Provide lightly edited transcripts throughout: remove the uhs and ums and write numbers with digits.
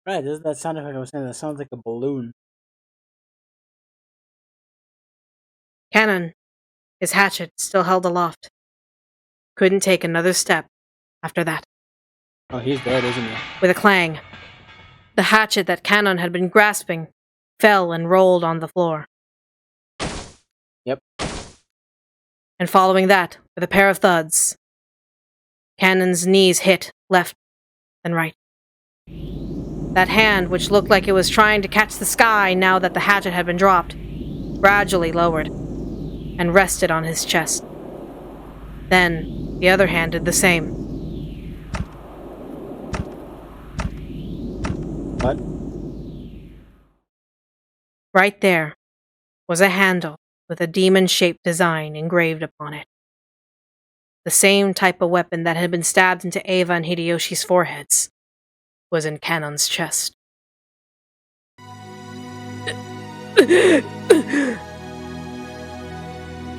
Right, does that sound like I was saying? That sounds like a balloon. Cannon, his hatchet still held aloft. Couldn't take another step after that. Oh, he's dead, isn't he? With a clang, the hatchet that Cannon had been grasping fell and rolled on the floor. Yep. And following that, with a pair of thuds, Cannon's knees hit left and right. That hand, which looked like it was trying to catch the sky now that the hatchet had been dropped, gradually lowered and rested on his chest. Then, the other hand did the same. What? Right there was a handle with a demon-shaped design engraved upon it. The same type of weapon that had been stabbed into Eva and Hideyoshi's foreheads was in Cannon's chest.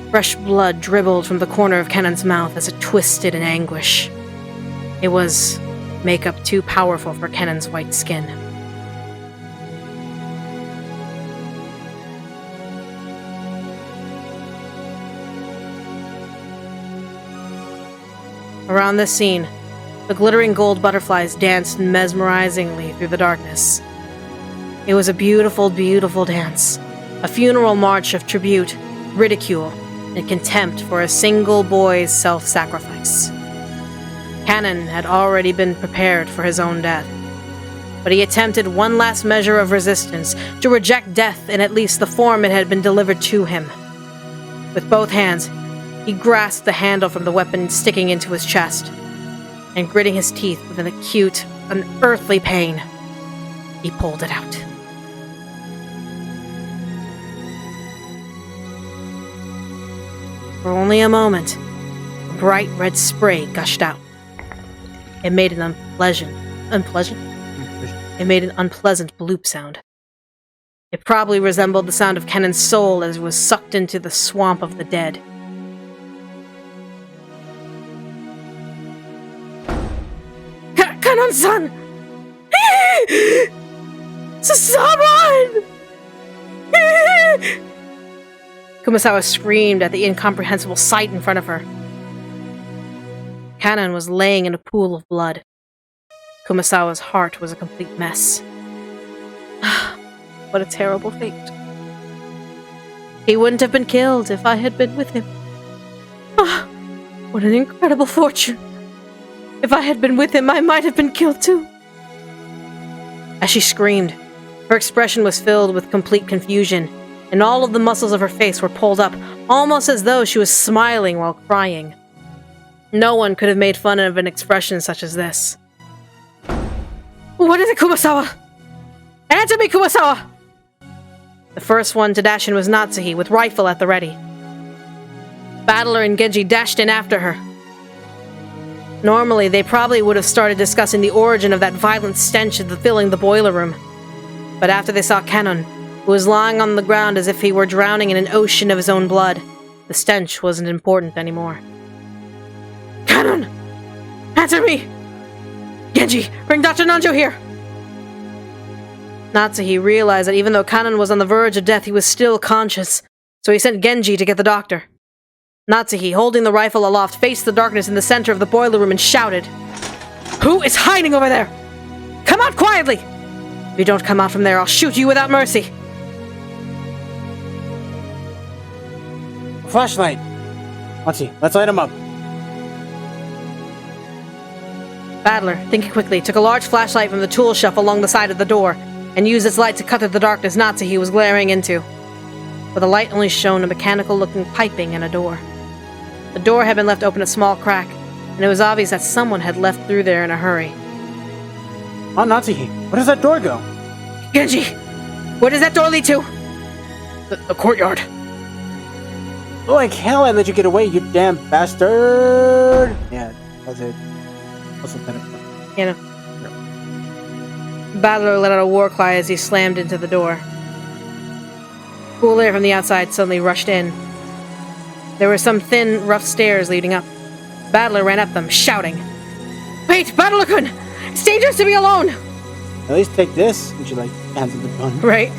Fresh blood dribbled from the corner of Cannon's mouth as it twisted in anguish. It was makeup too powerful for Cannon's white skin. Around this scene, the glittering gold butterflies danced mesmerizingly through the darkness. It was a beautiful, beautiful dance, a funeral march of tribute, ridicule, and contempt for a single boy's self-sacrifice. Cannon had already been prepared for his own death, but he attempted one last measure of resistance to reject death in at least the form it had been delivered to him. With both hands, he grasped the handle from the weapon sticking into his chest, and gritting his teeth with an acute, unearthly pain, he pulled it out. For only a moment, a bright red spray gushed out. It made an unpleasant bloop sound. It probably resembled the sound of Cannon's soul as it was sucked into the swamp of the dead. Cannon-san! Someone! Kumasawa screamed at the incomprehensible sight in front of her. Cannon was laying in a pool of blood. Kumasawa's heart was a complete mess. What a terrible fate. He wouldn't have been killed if I had been with him. What an incredible fortune. If I had been with him, I might have been killed too. As she screamed, her expression was filled with complete confusion, and all of the muscles of her face were pulled up, almost as though she was smiling while crying. No one could have made fun of an expression such as this. What is it, Kumasawa? Answer me, Kumasawa! The first one to dash in was Natsuhi, with rifle at the ready. Battler and Genji dashed in after her. Normally, they probably would have started discussing the origin of that violent stench filling the boiler room. But after they saw Cannon, who was lying on the ground as if he were drowning in an ocean of his own blood, the stench wasn't important anymore. Cannon! Answer me! Genji, bring Dr. Nanjo here! Natsuhi realized that even though Cannon was on the verge of death, he was still conscious, so he sent Genji to get the doctor. Natsuhi, holding the rifle aloft, faced the darkness in the center of the boiler room and shouted, "Who is hiding over there? Come out quietly! If you don't come out from there, I'll shoot you without mercy!" Flashlight! Let's see, let's light him up. Battler, thinking quickly, took a large flashlight from the tool shelf along the side of the door and used its light to cut through the darkness Natsuhi was glaring into. But the light only shone a mechanical-looking piping and a door. The door had been left open a small crack, and it was obvious that someone had left through there in a hurry. Oh, Natsuhi, where does that door go? Genji! Where does that door lead to? The courtyard. Like hell I let you get away, you damn bastard! Yeah, that's it. Also kind of... You know. Battler let out a war cry as he slammed into the door. Cool air from the outside suddenly rushed in. There were some thin, rough stairs leading up. Battler ran up them, shouting, "Wait, Battler-kun! It's dangerous to be alone!" At least take this. And she, like, hands him the gun. Right?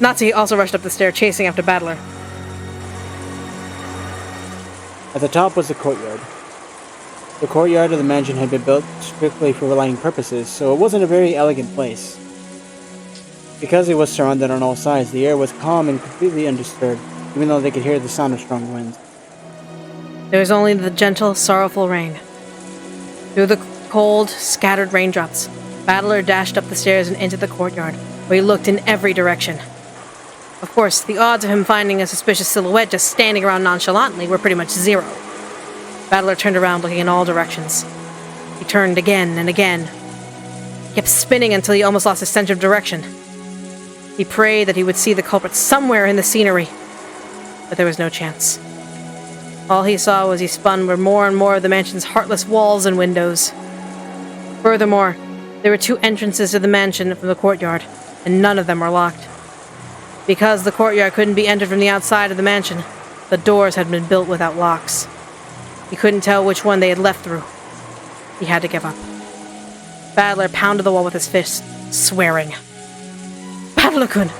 Natsuhi also rushed up the stair, chasing after Battler. At the top was the courtyard. The courtyard of the mansion had been built strictly for lighting purposes, so it wasn't a very elegant place. Because it was surrounded on all sides, the air was calm and completely undisturbed, even though they could hear the sound of strong winds. There was only the gentle, sorrowful rain. Through the cold, scattered raindrops, Battler dashed up the stairs and into the courtyard, where he looked in every direction. Of course, the odds of him finding a suspicious silhouette just standing around nonchalantly were pretty much zero. Battler turned around, looking in all directions. He turned again and again. He kept spinning until he almost lost his sense of direction. He prayed that he would see the culprit somewhere in the scenery, but there was no chance. All he saw was he spun were more and more of the mansion's heartless walls and windows. Furthermore, there were 2 entrances to the mansion from the courtyard, and none of them were locked. Because the courtyard couldn't be entered from the outside of the mansion, the doors had been built without locks. He couldn't tell which one they had left through. He had to give up. Battler pounded the wall with his fist, swearing. Battler-kun,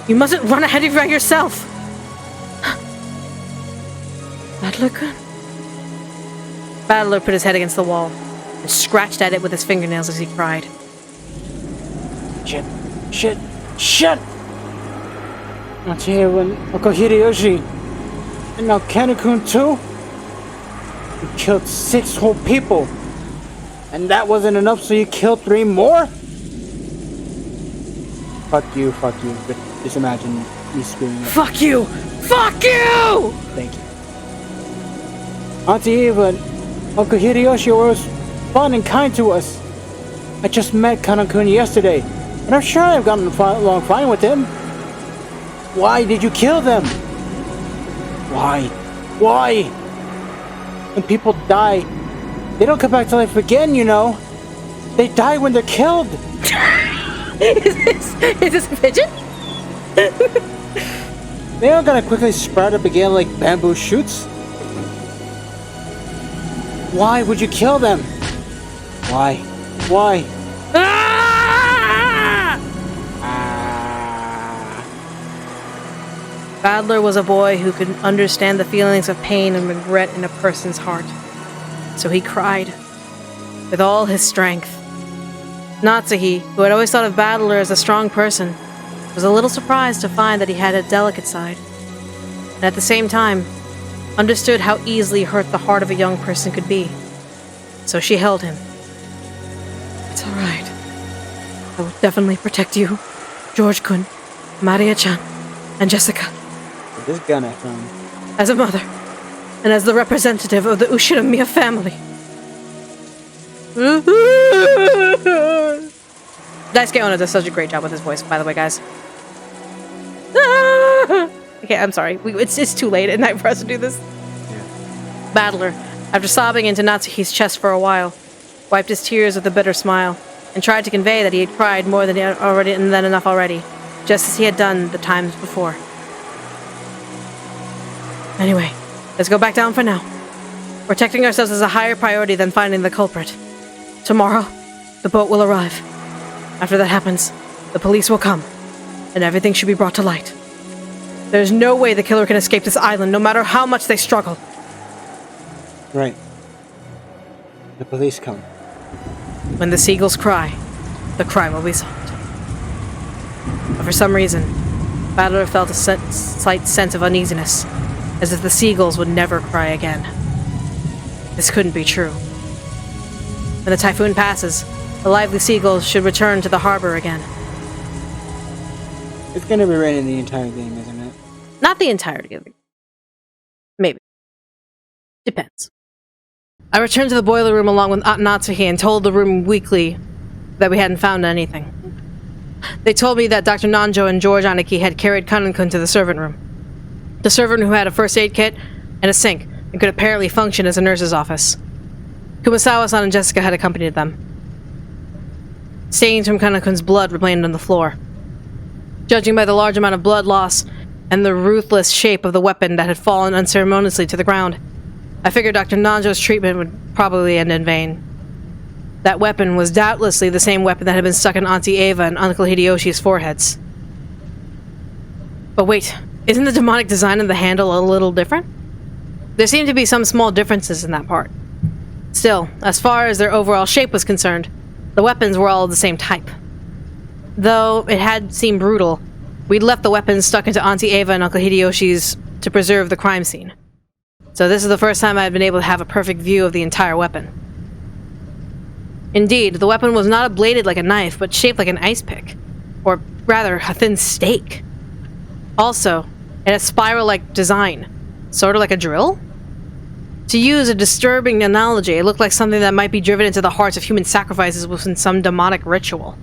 you mustn't run ahead of yourself! Battler-kun? Battler put his head against the wall and scratched at it with his fingernails as he cried. Shit! Shit! Shit! Not here when Uncle Hideyoshi and now Kanekun too? You killed 6 whole people! And that wasn't enough, so you killed 3 more? Fuck you. Just imagine me screaming. Fuck you! Fuck you! Thank you. Auntie Eva and Uncle Hideyoshi were always fun and kind to us. I just met Kanekun yesterday, and I'm sure I've gotten along fine with him. Why did you kill them? Why? Why? When people die, they don't come back to life again, you know. They die when they're killed. Is this a pigeon? They aren't gonna quickly sprout up again like bamboo shoots. Why would you kill them? Why? Why? Battler was a boy who could understand the feelings of pain and regret in a person's heart. So he cried with all his strength. Natsuhi, who had always thought of Battler as a strong person, was a little surprised to find that he had a delicate side, and at the same time, understood how easily hurt the heart of a young person could be. So she held him. It's all right. I will definitely protect you, George-kun, Maria-chan, and Jessica. With this gun I found. As a mother, and as the representative of the Ushinomiya family. Daisuke Ono does such a great job with his voice, by the way, guys. Okay, I'm sorry. It's too late at night for us to do this. Yeah. Battler, after sobbing into Natsuhi's chest for a while, wiped his tears with a bitter smile, and tried to convey that he had cried more than enough already, just as he had done the times before. Anyway, let's go back down for now. Protecting ourselves is a higher priority than finding the culprit. Tomorrow, the boat will arrive. After that happens, the police will come, and everything should be brought to light. There's no way the killer can escape this island, no matter how much they struggle. Right. The police come. When the seagulls cry, the crime will be solved. But for some reason, Battler felt a slight sense of uneasiness, as if the seagulls would never cry again. This couldn't be true. When the typhoon passes, the lively seagulls should return to the harbor again. It's gonna be raining the entire game, isn't it? Not the entirety of it. Maybe. Depends. I returned to the boiler room along with Natsuhi and told the room weekly that we hadn't found anything. They told me that Dr. Nanjo and George Aniki had carried Kanen-kun to the servant room. The servant who had a first aid kit and a sink and could apparently function as a nurse's office. Kumasawa-san and Jessica had accompanied them. Stains from Kanen-kun's blood remained on the floor. Judging by the large amount of blood loss and the ruthless shape of the weapon that had fallen unceremoniously to the ground, I figured Dr. Nanjo's treatment would probably end in vain. That weapon was doubtlessly the same weapon that had been stuck in Auntie Ava and Uncle Hideyoshi's foreheads. But wait, isn't the demonic design of the handle a little different? There seemed to be some small differences in that part. Still, as far as their overall shape was concerned, the weapons were all of the same type. Though it had seemed brutal, we'd left the weapons stuck into Auntie Ava and Uncle Hideyoshi's to preserve the crime scene. So this is the first time I'd been able to have a perfect view of the entire weapon. Indeed, the weapon was not bladed like a knife, but shaped like an ice pick. Or rather, a thin stake. Also, it had a spiral-like design, sort of like a drill? To use a disturbing analogy, it looked like something that might be driven into the hearts of human sacrifices within some demonic ritual.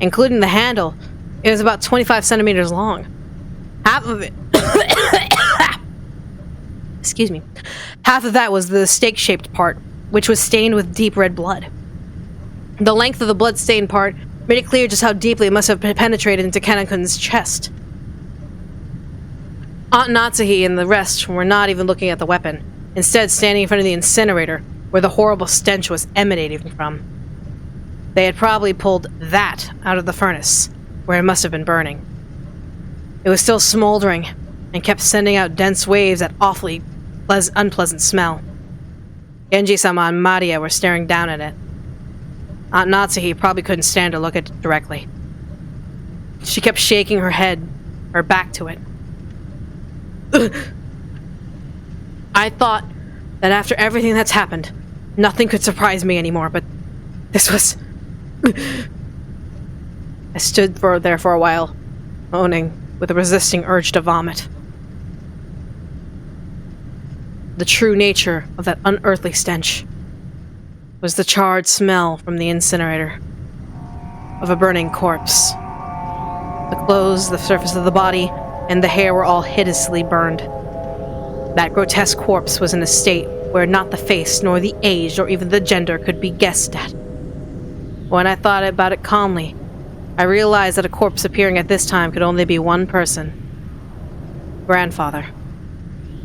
Including the handle, it was about 25 centimeters long. Half of it... Excuse me. Half of that was the stake-shaped part, which was stained with deep red blood. The length of the blood-stained part made it clear just how deeply it must have penetrated into Kana-kun's chest. Aunt Natsuhi and the rest were not even looking at the weapon, instead standing in front of the incinerator, where the horrible stench was emanating from. They had probably pulled that out of the furnace, where it must have been burning. It was still smoldering, and kept sending out dense waves that awfully unpleasant smell. Genji-sama and Maria were staring down at it. Aunt Natsuhi probably couldn't stand to look at it directly. She kept shaking her head, her back to it. I thought that after everything that's happened, nothing could surprise me anymore, but this was... I stood there for a while, moaning, with a resisting urge to vomit. The true nature of that unearthly stench was the charred smell from the incinerator of a burning corpse. The clothes, the surface of the body, and the hair were all hideously burned. That grotesque corpse was in a state where not the face, nor the age, nor even the gender could be guessed at. When I thought about it calmly, I realized that a corpse appearing at this time could only be one person. Grandfather,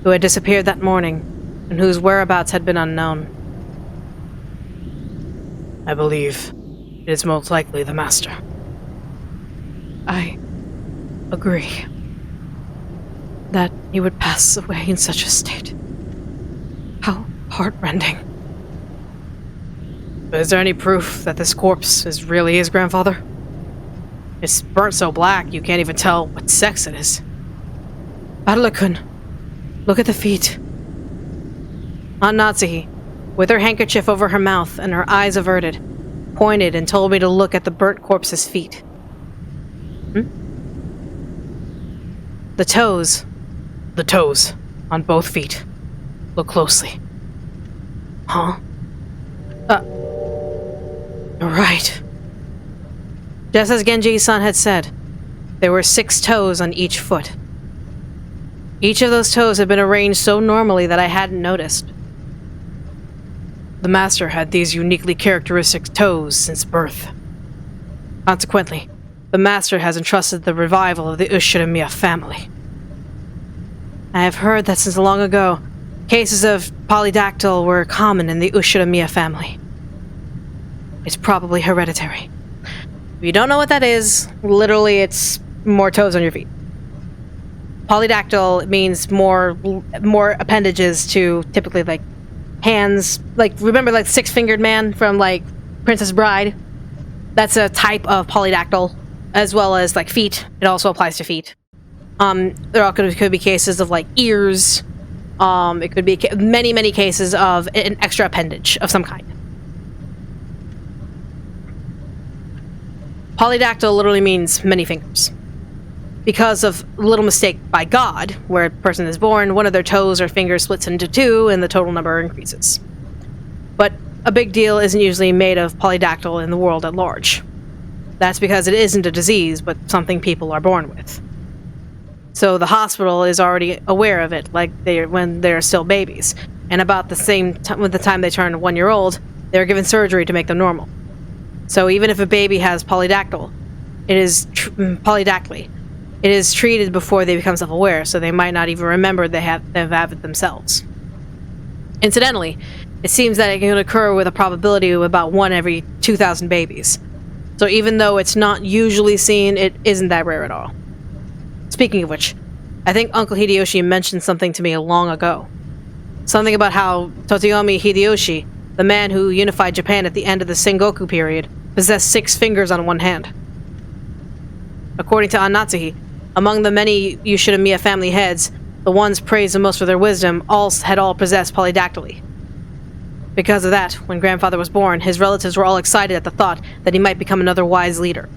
who had disappeared that morning, and whose whereabouts had been unknown. I believe it is most likely the Master. I agree that he would pass away in such a state. How heartrending. But is there any proof that this corpse is really his grandfather? It's burnt so black you can't even tell what sex it is. Adela-kun, look at the feet. Aunt Natsuhi, with her handkerchief over her mouth and her eyes averted, pointed and told me to look at the burnt corpse's feet. The toes on both feet. Look closely. Huh? You're right. Just as Genji-san had said, there were 6 toes on each foot. Each of those toes had been arranged so normally that I hadn't noticed. The Master had these uniquely characteristic toes since birth. Consequently, the Master has entrusted the revival of the Ushiramiya family. I have heard that since long ago, cases of polydactyl were common in the Ushiramiya family. It's probably hereditary. If you don't know what that is, literally it's more toes on your feet. Polydactyl means more appendages to typically like hands, like remember like Six-Fingered Man from like Princess Bride? That's a type of polydactyl, as well as like feet. It also applies to feet. There all could be cases of like ears. It could be many cases of an extra appendage of some kind. Polydactyl literally means many fingers. Because of a little mistake by God, where a person is born, one of their toes or fingers splits into 2 and the total number increases. But a big deal isn't usually made of polydactyl in the world at large. That's because it isn't a disease, but something people are born with. So the hospital is already aware of it, like when they're still babies. And about the same time, with the time they turn 1 year old, they're given surgery to make them normal. So even if a baby has polydactyl, it is polydactyly. It is treated before they become self-aware, so they might not even remember they have it themselves. Incidentally, It seems that it can occur with a probability of about 1 every 2,000 babies. So even though it's not usually seen, it isn't that rare at all. Speaking of which, I think Uncle Hideyoshi mentioned something to me long ago. Something about how Toyotomi Hideyoshi, the man who unified Japan at the end of the Sengoku period, possessed 6 fingers on one hand. According to Natsuhi, among the many Yoshinoya family heads, the ones praised the most for their wisdom had all possessed polydactyly. Because of that, when grandfather was born, his relatives were all excited at the thought that he might become another wise leader.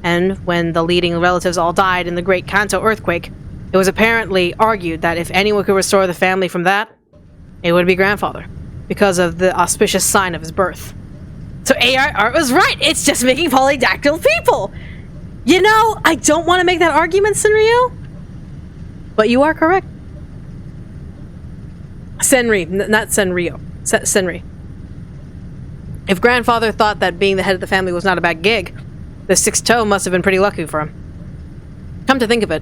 And when the leading relatives all died in the Great Kanto earthquake, it was apparently argued that if anyone could restore the family from that, it would be grandfather, because of the auspicious sign of his birth. So Art was right! It's just making polydactyl people! You know, I don't want to make that argument, Senryu, but you are correct. Senri, not Senryu. Senri. If grandfather thought that being the head of the family was not a bad gig, the 6th toe must have been pretty lucky for him. Come to think of it,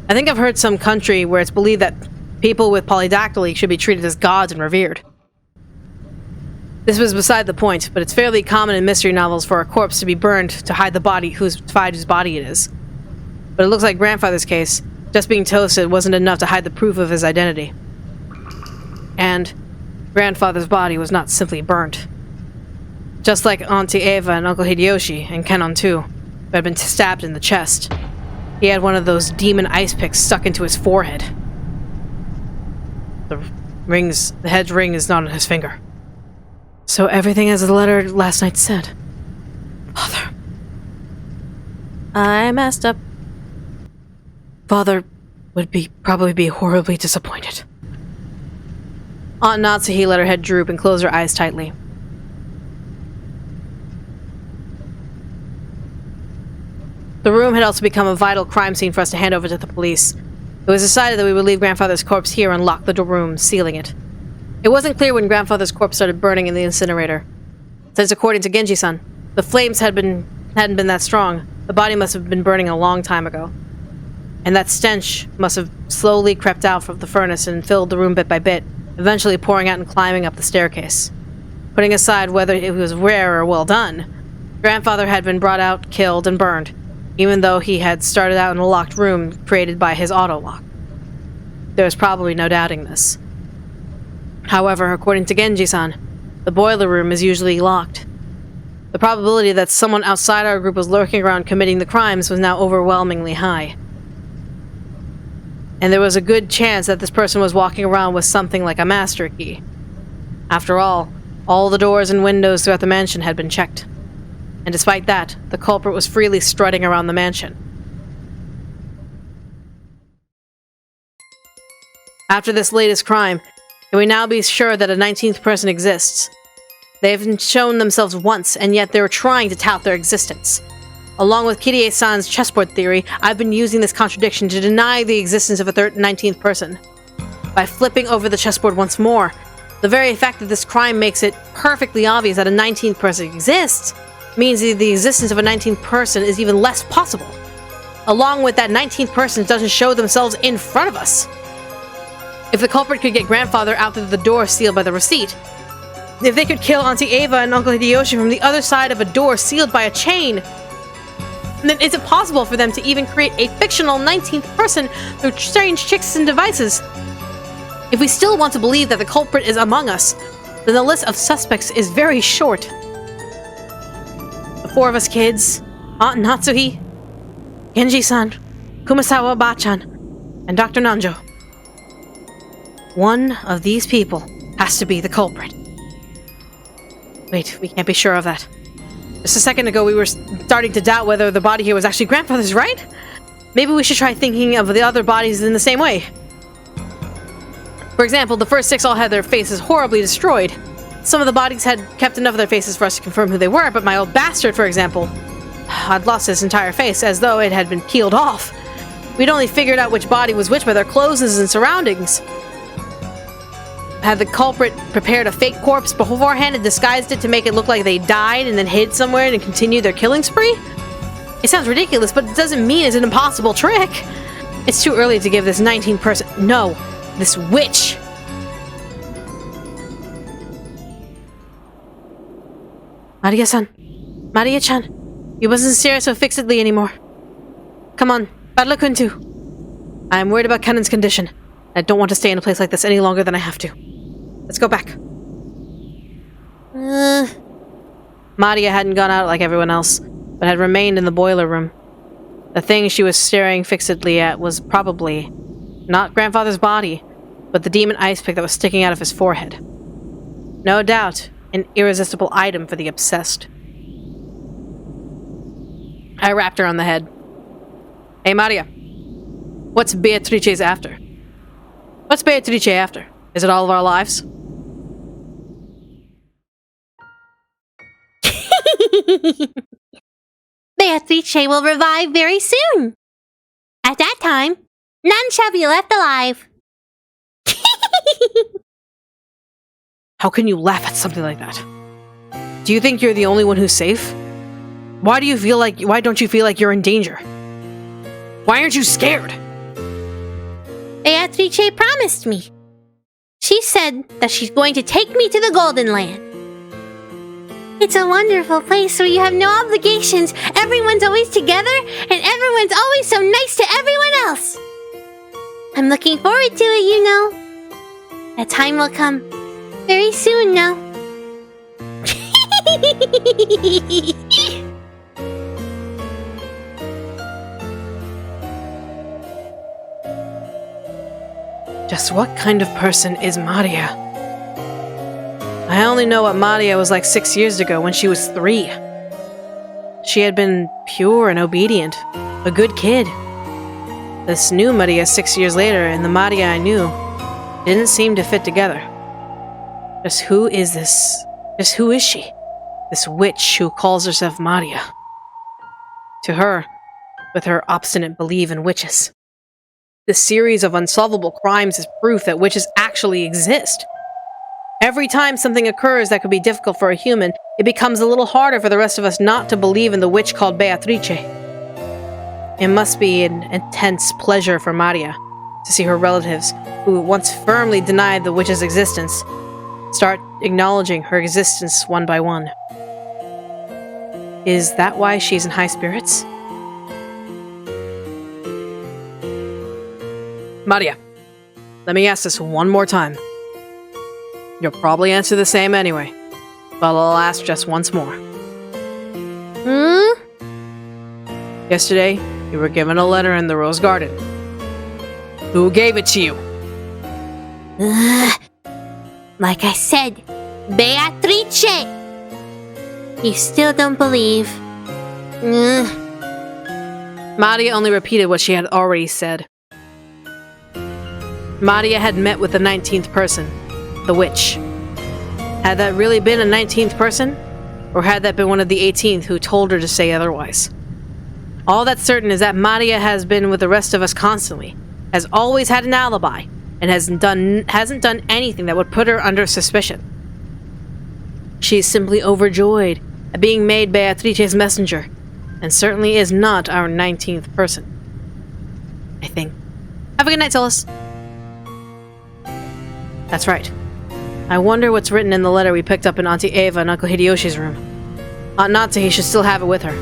I think I've heard some country where it's believed that people with polydactyly should be treated as gods and revered. This was beside the point, but it's fairly common in mystery novels for a corpse to be burned to hide the body whose body it is. But it looks like grandfather's case, just being toasted wasn't enough to hide the proof of his identity. And grandfather's body was not simply burnt. Just like Auntie Eva and Uncle Hideyoshi, and Kenon too, who had been stabbed in the chest. He had one of those demon ice picks stuck into his forehead. The head's ring is not on his finger. So everything as the letter last night said. Father. I messed up. Father would probably be horribly disappointed. Aunt Natsuhi let her head droop and close her eyes tightly. The room had also become a vital crime scene for us to hand over to the police. It was decided that we would leave grandfather's corpse here and lock the room, sealing it. It wasn't clear when grandfather's corpse started burning in the incinerator. Since according to Genji-san, the flames hadn't been that strong, the body must have been burning a long time ago. And that stench must have slowly crept out from the furnace and filled the room bit by bit, eventually pouring out and climbing up the staircase. Putting aside whether it was rare or well done, grandfather had been brought out, killed, and burned, even though he had started out in a locked room created by his auto-lock. There was probably no doubting this. However, according to Genji-san, the boiler room is usually locked. The probability that someone outside our group was lurking around committing the crimes was now overwhelmingly high. And there was a good chance that this person was walking around with something like a master key. After all the doors and windows throughout the mansion had been checked. And despite that, the culprit was freely strutting around the mansion. After this latest crime, can we now be sure that a 19th person exists? They haven't shown themselves once, and yet they're trying to tout their existence. Along with Kirie-san's chessboard theory, I've been using this contradiction to deny the existence of a 19th person. By flipping over the chessboard once more, the very fact that this crime makes it perfectly obvious that a 19th person exists means that the existence of a 19th person is even less possible. Along with that 19th person doesn't show themselves in front of us. If the culprit could get grandfather out through the door sealed by the receipt, if they could kill Auntie Eva and Uncle Hideyoshi from the other side of a door sealed by a chain, then is it possible for them to even create a fictional 19th person through strange tricks and devices? If we still want to believe that the culprit is among us, then the list of suspects is very short. The 4 of us kids, Aunt Natsuhi, Genji-san, Kumasawa Ba-chan, and Dr. Nanjo. One of these people has to be the culprit. Wait, we can't be sure of that. Just a second ago, we were starting to doubt whether the body here was actually grandfather's, right? Maybe we should try thinking of the other bodies in the same way. For example, the first 6 all had their faces horribly destroyed. Some of the bodies had kept enough of their faces for us to confirm who they were, but my old bastard, for example, had lost his entire face as though it had been peeled off. We'd only figured out which body was which by their clothes and surroundings. Had the culprit prepared a fake corpse beforehand and disguised it to make it look like they died and then hid somewhere and continued their killing spree? It sounds ridiculous, but it doesn't mean it's an impossible trick. It's too early to give this 19th person... No, this witch. Maria-san. Maria-chan. You mustn't stare so fixedly anymore. Come on, Badla-kun too. I am worried about Kanan's condition. I don't want to stay in a place like this any longer than I have to. Let's go back. Maria hadn't gone out like everyone else, but had remained in the boiler room. The thing she was staring fixedly at was probably not grandfather's body, but the demon ice pick that was sticking out of his forehead. No doubt, an irresistible item for the obsessed. I rapped her on the head. Hey, Maria. What's Beatrice's after? What's Beatrice after? Is it all of our lives? Beatrice will revive very soon. At that time, none shall be left alive. How can you laugh at something like that? Do you think you're the only one who's safe? Why don't you feel like you're in danger? Why aren't you scared? Beatrice promised me. She said that she's going to take me to the Golden Land. It's a wonderful place where you have no obligations, everyone's always together, and everyone's always so nice to everyone else. I'm looking forward to it, you know. That time will come very soon now. Just what kind of person is Maria? I only know what Maria was like 6 years ago when she was 3. She had been pure and obedient, a good kid. This new Maria 6 years later and the Maria I knew didn't seem to fit together. Just who is this? Just who is she? This witch who calls herself Maria. To her, with her obstinate belief in witches. This series of unsolvable crimes is proof that witches actually exist. Every time something occurs that could be difficult for a human, it becomes a little harder for the rest of us not to believe in the witch called Beatrice. It must be an intense pleasure for Maria to see her relatives, who once firmly denied the witch's existence, start acknowledging her existence one by one. Is that why she's in high spirits? Maria, let me ask this one more time. You'll probably answer the same anyway, but I'll ask just once more. Yesterday, you were given a letter in the Rose Garden. Who gave it to you? Like I said, Beatrice! You still don't believe. Maria only repeated what she had already said. Maria had met with the 19th person, the witch. Had that really been a 19th person? Or had that been one of the 18th who told her to say otherwise? All that's certain is that Maria has been with the rest of us constantly, has always had an alibi, and hasn't done anything that would put her under suspicion. She is simply overjoyed at being made Beatrice's messenger, and certainly is not our 19th person. I think. Have a good night, Solus. That's right. I wonder what's written in the letter we picked up in Auntie Eva and Uncle Hideyoshi's room. Aunt Natsuhi should still have it with her.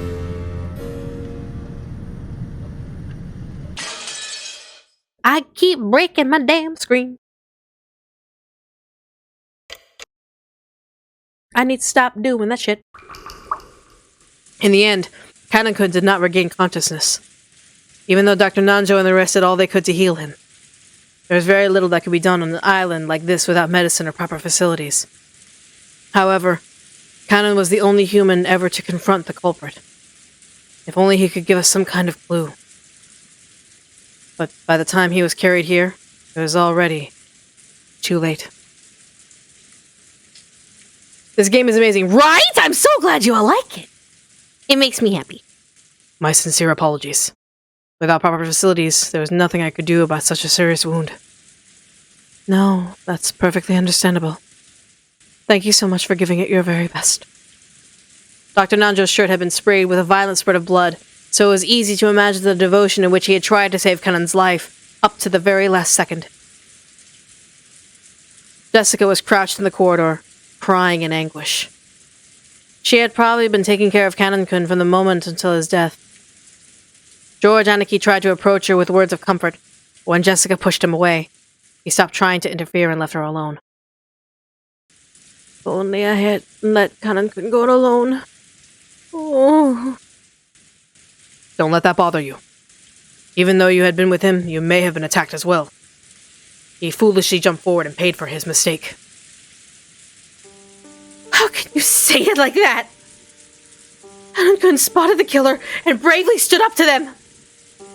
I keep breaking my damn screen. I need to stop doing that shit. In the end, Kanan-kun did not regain consciousness, even though Dr. Nanjo and the rest did all they could to heal him. There was very little that could be done on an island like this without medicine or proper facilities. However, Kanan was the only human ever to confront the culprit. If only he could give us some kind of clue. But by the time he was carried here, it was already too late. This game is amazing, right? I'm so glad you all like it. It makes me happy. My sincere apologies. Without proper facilities, there was nothing I could do about such a serious wound. No, that's perfectly understandable. Thank you so much for giving it your very best. Dr. Nanjo's shirt had been sprayed with a violent spurt of blood, so it was easy to imagine the devotion in which he had tried to save Kanan's life, up to the very last second. Jessica was crouched in the corridor, crying in anguish. She had probably been taking care of Kanon-kun from the moment until his death. George Aniki tried to approach her with words of comfort. When Jessica pushed him away, he stopped trying to interfere and left her alone. If only I had let Kanon-kun go alone. Oh. Don't let that bother you. Even though you had been with him, you may have been attacked as well. He foolishly jumped forward and paid for his mistake. How can you say it like that? Kanon-kun spotted the killer and bravely stood up to them.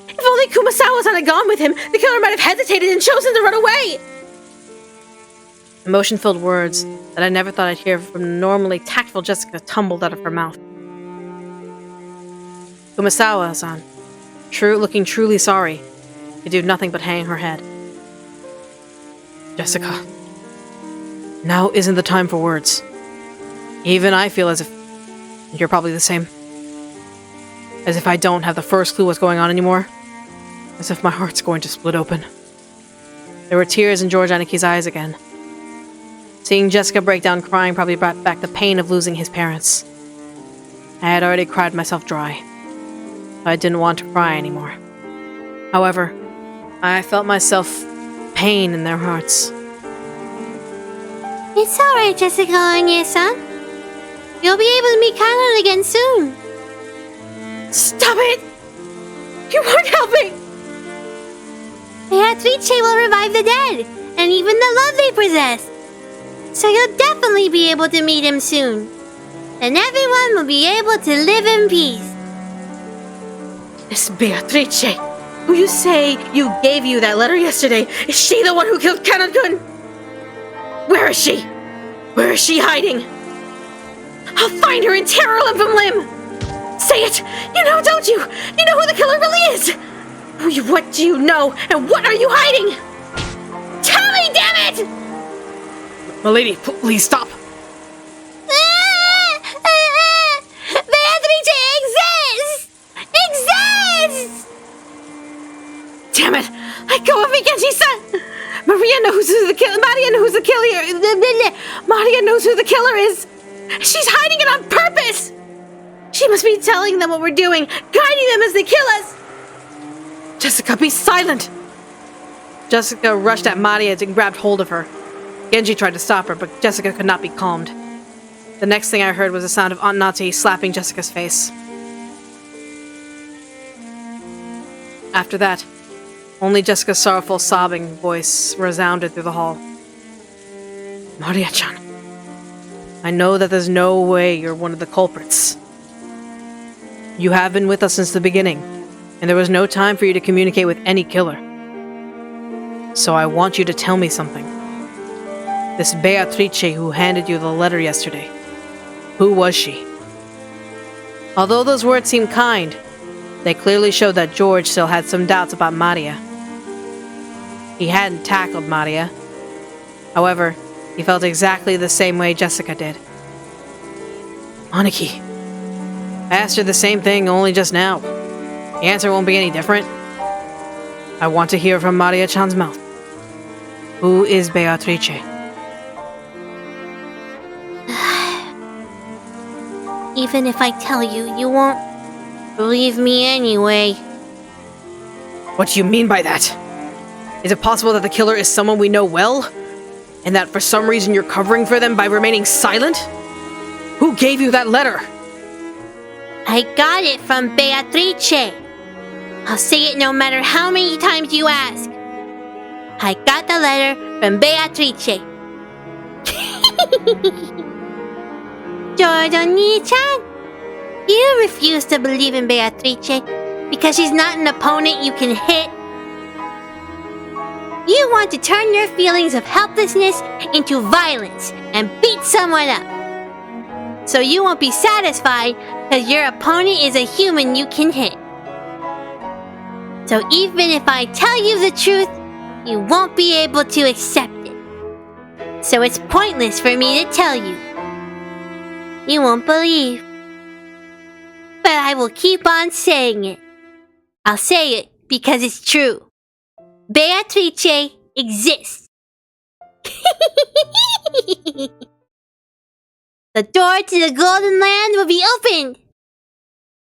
If only Kumasawa-san had gone with him, the killer might have hesitated and chosen to run away. Emotion-filled words that I never thought I'd hear from normally tactful Jessica tumbled out of her mouth. Kumasawa-san, looking truly sorry, could do nothing but hang her head. Jessica, now isn't the time for words. Even I feel as if you're probably the same. As if I don't have the first clue what's going on anymore. As if my heart's going to split open. There were tears in George Aniki's eyes again. Seeing Jessica break down crying probably brought back the pain of losing his parents. I had already cried myself dry. I didn't want to cry anymore. However, I felt myself pain in their hearts. It's alright, Jessica Onye-san. You'll be able to meet Kanon again soon. Stop it! You won't help me! Beatrice will revive the dead, and even the love they possess. So you'll definitely be able to meet him soon. And everyone will be able to live in peace. Miss Beatrice, who you say gave you that letter yesterday, is she the one who killed Kanon-kun? Where is she? Where is she hiding? I'll find her and tear her limb from limb! Say it! You know, don't you? You know who the killer really is! What do you know, and what are you hiding? Tell me, damn it! Milady, please stop! Beatrice exists! Exists! Damn it! Let go of me, Genji-san! Maria knows who the killer. Maria knows the killer. Maria knows who the killer is. She's hiding it on purpose. She must be telling them what we're doing, guiding them as they kill us. Jessica, be silent. Jessica rushed at Maria and grabbed hold of her. Genji tried to stop her, but Jessica could not be calmed. The next thing I heard was the sound of Aunt Nati slapping Jessica's face. After that, only Jessica's sorrowful, sobbing voice resounded through the hall. Maria-chan, I know that there's no way you're one of the culprits. You have been with us since the beginning, and there was no time for you to communicate with any killer. So I want you to tell me something. This Beatrice who handed you the letter yesterday, who was she? Although those words seemed kind, they clearly showed that George still had some doubts about Maria. He hadn't tackled Maria. However, he felt exactly the same way Jessica did. Aniki. I asked her the same thing only just now. The answer won't be any different. I want to hear from Maria-chan's mouth. Who is Beatrice? Even if I tell you, you won't believe me anyway. What do you mean by that? Is it possible that the killer is someone we know well? And that for some reason you're covering for them by remaining silent? Who gave you that letter? I got it from Beatrice. I'll say it no matter how many times you ask. I got the letter from Beatrice. George Oni-chan, you refuse to believe in Beatrice because she's not an opponent you can hit. You want to turn your feelings of helplessness into violence and beat someone up. So you won't be satisfied because your opponent is a human you can hit. So even if I tell you the truth, you won't be able to accept it. So it's pointless for me to tell you. You won't believe. But I will keep on saying it. I'll say it because it's true. Beatrice exists. the door to the Golden Land will be opened.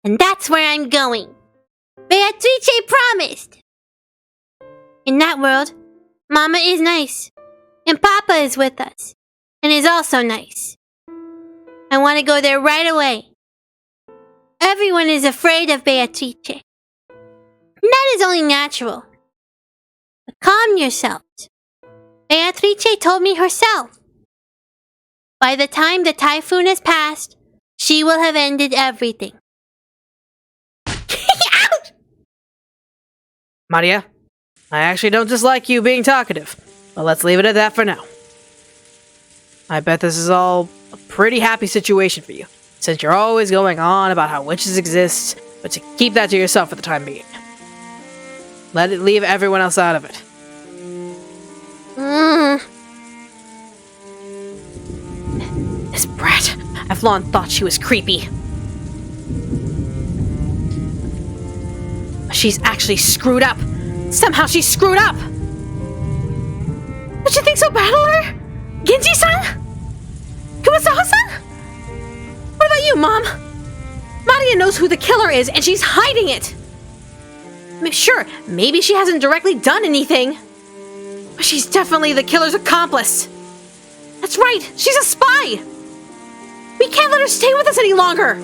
And that's where I'm going. Beatrice promised. In that world, Mama is nice. And Papa is with us. And is also nice. I want to go there right away. Everyone is afraid of Beatrice. And that is only natural. But calm yourselves. Beatrice told me herself. By the time the typhoon has passed, she will have ended everything. Ouch! Maria, I actually don't dislike you being talkative, but let's leave it at that for now. I bet this is all a pretty happy situation for you, since you're always going on about how witches exist, but to keep that to yourself for the time being. Let it leave everyone else out of it. This brat. I've long thought she was creepy. She's actually screwed up. Somehow she's screwed up. Don't you think so bad of her? Genji-san? Kumasawa-san? What about you, Mom? Maria knows who the killer is, and she's hiding it. Sure, maybe she hasn't directly done anything, but she's definitely the killer's accomplice. That's right, she's a spy. We can't let her stay with us any longer.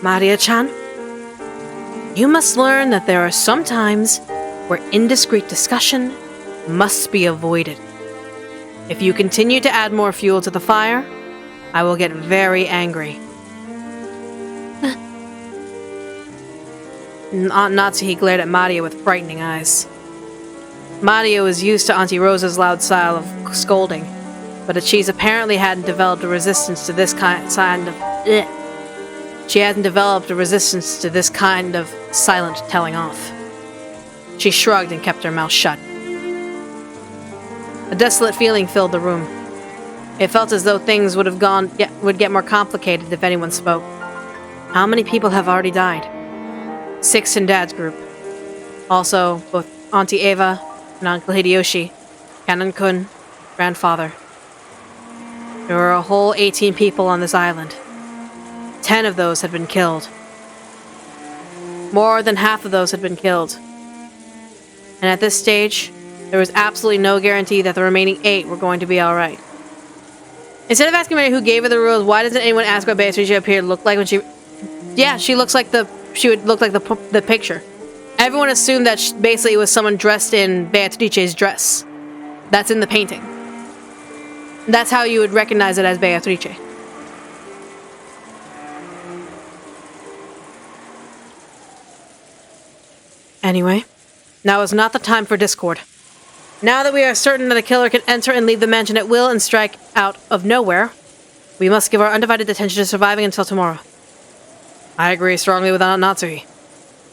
Maria-chan, you must learn that there are some times where indiscreet discussion must be avoided. If you continue to add more fuel to the fire, I will get very angry. Aunt Natsuhi glared at Maria with frightening eyes. Maria was used to Auntie Rosa's loud style of scolding, but she's apparently hadn't developed a resistance to this kind of... She hadn't developed a resistance to this kind of silent telling off. She shrugged and kept her mouth shut. A desolate feeling filled the room. It felt as though things would get more complicated if anyone spoke. How many people have already died? 6 in Dad's group. Also, both Auntie Eva and Uncle Hideyoshi, Kanon-kun, grandfather. There were a whole 18 people on this island. 10 of those had been killed. More than half of those had been killed. And at this stage, there was absolutely no guarantee that the remaining 8 were going to be alright. Instead of asking Mary who gave her the rules, why doesn't anyone ask what Beatrice appeared to look like when she... Yeah, she would look like the picture. Everyone assumed that basically it was someone dressed in Beatrice's dress. That's in the painting. That's how you would recognize it as Beatrice. Anyway, now is not the time for discord. Now that we are certain that a killer can enter and leave the mansion at will and strike out of nowhere, we must give our undivided attention to surviving until tomorrow. I agree strongly with Aunt Natsuhi.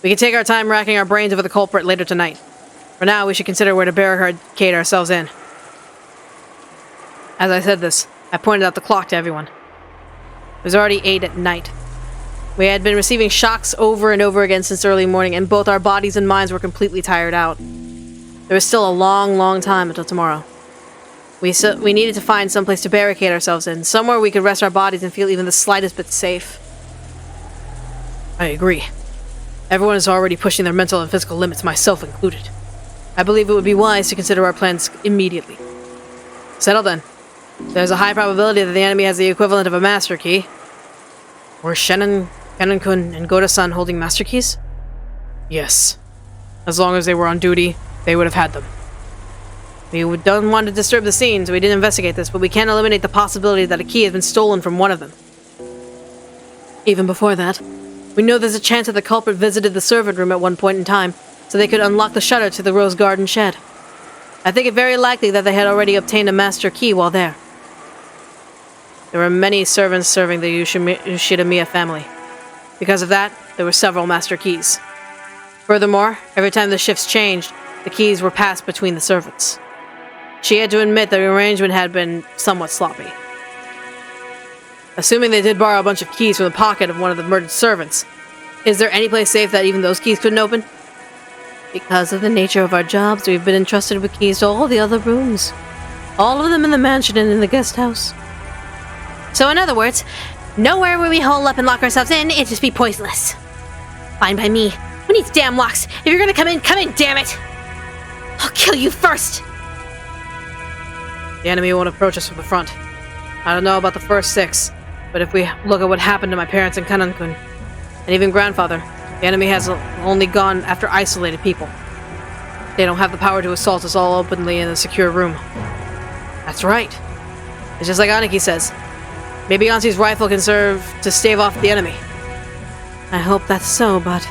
We can take our time racking our brains over the culprit later tonight. For now, we should consider where to barricade ourselves in. As I said this, I pointed out the clock to everyone. It was already 8 at night. We had been receiving shocks over and over again since early morning, and both our bodies and minds were completely tired out. There was still a long, long time until tomorrow. We needed to find some place to barricade ourselves in, somewhere we could rest our bodies and feel even the slightest bit safe. I agree. Everyone is already pushing their mental and physical limits, myself included. I believe it would be wise to consider our plans immediately. Settle then. There's a high probability that the enemy has the equivalent of a master key. Were Shannon, Kanon-kun, and Goda-san holding master keys? Yes. As long as they were on duty, they would have had them. We don't want to disturb the scene, so we didn't investigate this, but we can't eliminate the possibility that a key has been stolen from one of them. Even before that, we know there's a chance that the culprit visited the servant room at one point in time, so they could unlock the shutter to the Rose Garden shed. I think it very likely that they had already obtained a master key while there. There were many servants serving the Yoshida-miya family. Because of that, there were several master keys. Furthermore, every time the shifts changed, the keys were passed between the servants. She had to admit that the arrangement had been somewhat sloppy. Assuming they did borrow a bunch of keys from the pocket of one of the murdered servants, is there any place safe that even those keys couldn't open? Because of the nature of our jobs, we've been entrusted with keys to all the other rooms. All of them in the mansion and in the guest house. So in other words, nowhere where we hole up and lock ourselves in, it'd just be poisonless. Fine by me. Who needs damn locks? If you're gonna come in, damn it! I'll kill you first! The enemy won't approach us from the front. I don't know about the first 6, but if we look at what happened to my parents and Kanan-kun, and even grandfather, the enemy has only gone after isolated people. They don't have the power to assault us all openly in a secure room. That's right. It's just like Aniki says. Maybe Ansi's rifle can serve to stave off the enemy. I hope that's so, but...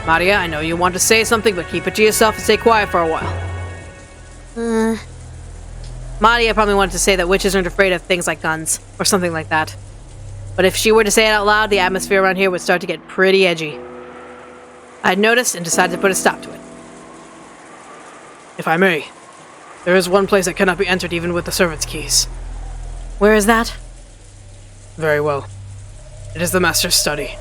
Maria, I know you want to say something, but keep it to yourself and stay quiet for a while. Maria probably wanted to say that witches aren't afraid of things like guns, or something like that. But if she were to say it out loud, the atmosphere around here would start to get pretty edgy. I'd noticed and decided to put a stop to it. If I may, there is one place that cannot be entered even with the servant's keys. Where is that? Very well. It is the master's study.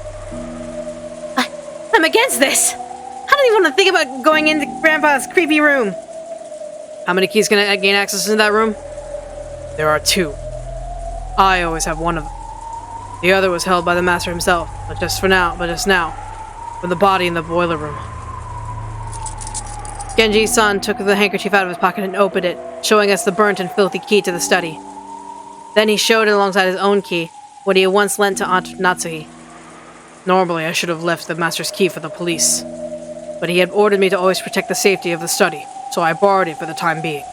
I'm against this! I don't even want to think about going into Grandpa's creepy room. How many keys can I gain access to that room? There are 2. I always have one of them. The other was held by the master himself, but just now, with the body in the boiler room. Genji-san took the handkerchief out of his pocket and opened it, showing us the burnt and filthy key to the study. Then he showed it alongside his own key, what he had once lent to Aunt Natsuhi. Normally, I should have left the master's key for the police, but he had ordered me to always protect the safety of the study, so I borrowed it for the time being.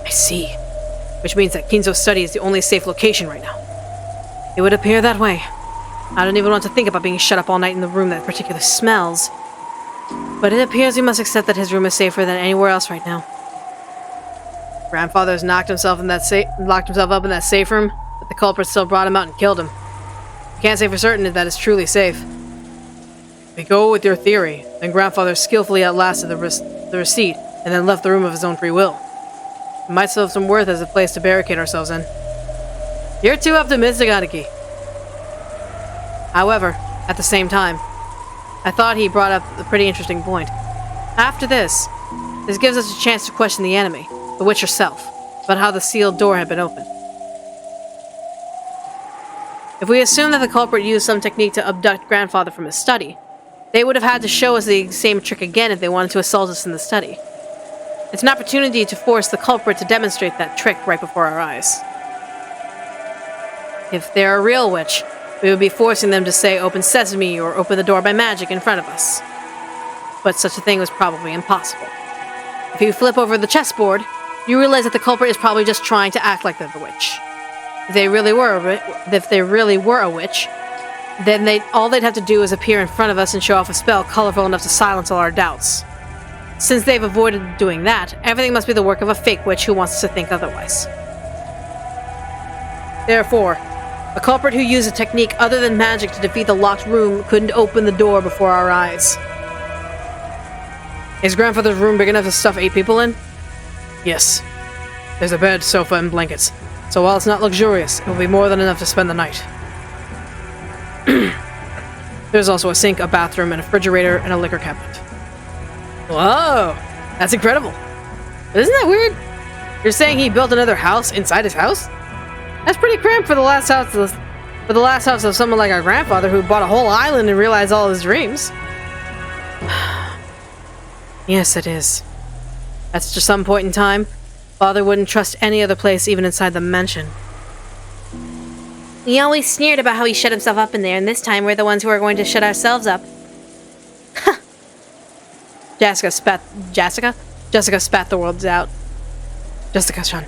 I see. Which means that Kinzo's study is the only safe location right now. It would appear that way. I don't even want to think about being shut up all night in the room that particularly smells. But it appears we must accept that his room is safer than anywhere else right now. Grandfather's locked himself up in that safe room, but the culprit still brought him out and killed him. I can't say for certain that it's truly safe. If we go with your theory, then Grandfather skillfully outlasted the receipt and then left the room of his own free will. It might still have some worth as a place to barricade ourselves in. You're too optimistic, Aniki. However, at the same time, I thought he brought up a pretty interesting point. After this gives us a chance to question the enemy, the witch herself, about how the sealed door had been opened. If we assume that the culprit used some technique to abduct Grandfather from his study, they would have had to show us the same trick again if they wanted to assault us in the study. It's an opportunity to force the culprit to demonstrate that trick right before our eyes. If they're a real witch, we would be forcing them to say "Open Sesame" or "Open the door by magic" in front of us. But such a thing was probably impossible. If you flip over the chessboard, you realize that the culprit is probably just trying to act like they're the witch. If they really were a witch, then all they'd have to do is appear in front of us and show off a spell colorful enough to silence all our doubts. Since they've avoided doing that, everything must be the work of a fake witch who wants us to think otherwise. Therefore, a culprit who used a technique other than magic to defeat the locked room couldn't open the door before our eyes. Is Grandfather's room big enough to stuff 8 people in? Yes. There's a bed, sofa, and blankets, so while it's not luxurious, it will be more than enough to spend the night. There's also a sink, a bathroom, and a refrigerator, and a liquor cabinet. Whoa! That's incredible! But isn't that weird? You're saying he built another house inside his house? That's pretty cramped for the last house of someone like our grandfather who bought a whole island and realized all his dreams. Yes, it is. At just some point in time, Father wouldn't trust any other place even inside the mansion. We always sneered about how he shut himself up in there, and this time we're the ones who are going to shut ourselves up. Jessica spat the words out. Jessica-chan,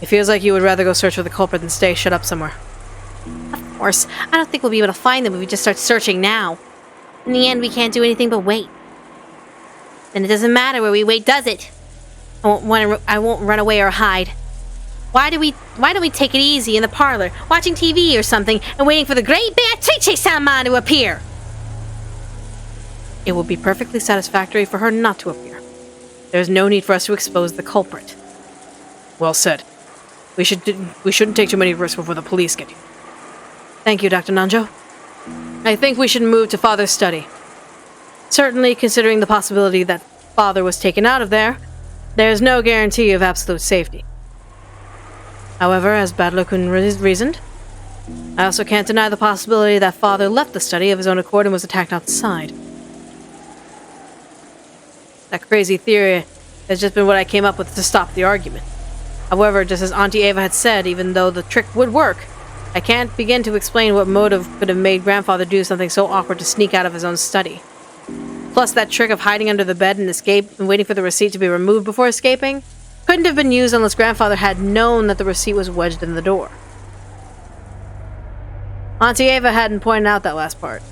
it feels like you would rather go search for the culprit than stay shut up somewhere. Of course, I don't think we'll be able to find them if we just start searching now. In the end, we can't do anything but wait. And it doesn't matter where we wait, does it? I won't run away or hide. Why do we take it easy in the parlor, watching TV or something, and waiting for the great Beatrice-sama to appear? It will be perfectly satisfactory for her not to appear. There is no need for us to expose the culprit. Well said. We shouldn't take too many risks before the police get here. Thank you, Dr. Nanjo. I think we should move to Father's study. Certainly considering the possibility that father was taken out of there, there's no guarantee of absolute safety. However, as Badler-kun reasoned, I also can't deny the possibility that father left the study of his own accord and was attacked outside. That crazy theory has just been what I came up with to stop the argument. However, just as Auntie Ava had said, even though the trick would work, I can't begin to explain what motive could have made grandfather do something so awkward to sneak out of his own study. Plus, that trick of hiding under the bed and escape and waiting for the receipt to be removed before escaping couldn't have been used unless grandfather had known that the receipt was wedged in the door. Auntie Ava hadn't pointed out that last part,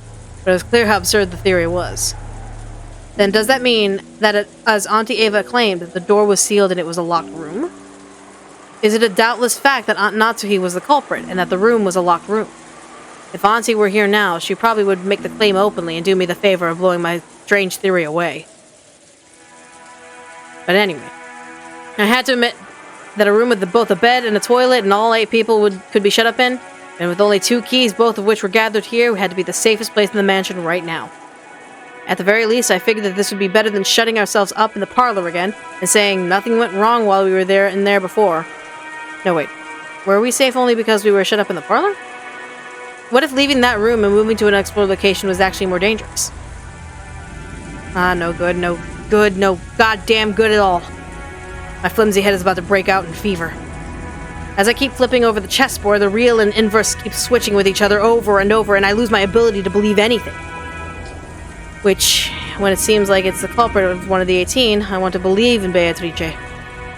but it was clear how absurd the theory was. Then does that mean that, as Auntie Ava claimed, the door was sealed and it was a locked room? Is it a doubtless fact that Aunt Natsuhi was the culprit and that the room was a locked room? If Auntie were here now, she probably would make the claim openly and do me the favor of blowing my strange theory away. But anyway, I had to admit that a room with both a bed and a toilet and all 8 people could be shut up in, and with only 2 keys, both of which were gathered here, had to be the safest place in the mansion right now. At the very least, I figured that this would be better than shutting ourselves up in the parlor again and saying nothing went wrong while we were there before. No, wait. Were we safe only because we were shut up in the parlor? What if leaving that room and moving to an unexplored location was actually more dangerous? No good, no good, no goddamn good at all. My flimsy head is about to break out in fever. As I keep flipping over the chessboard, the real and inverse keep switching with each other over and over, and I lose my ability to believe anything. Which, when it seems like it's the culprit of one of the 18, I want to believe in Beatrice.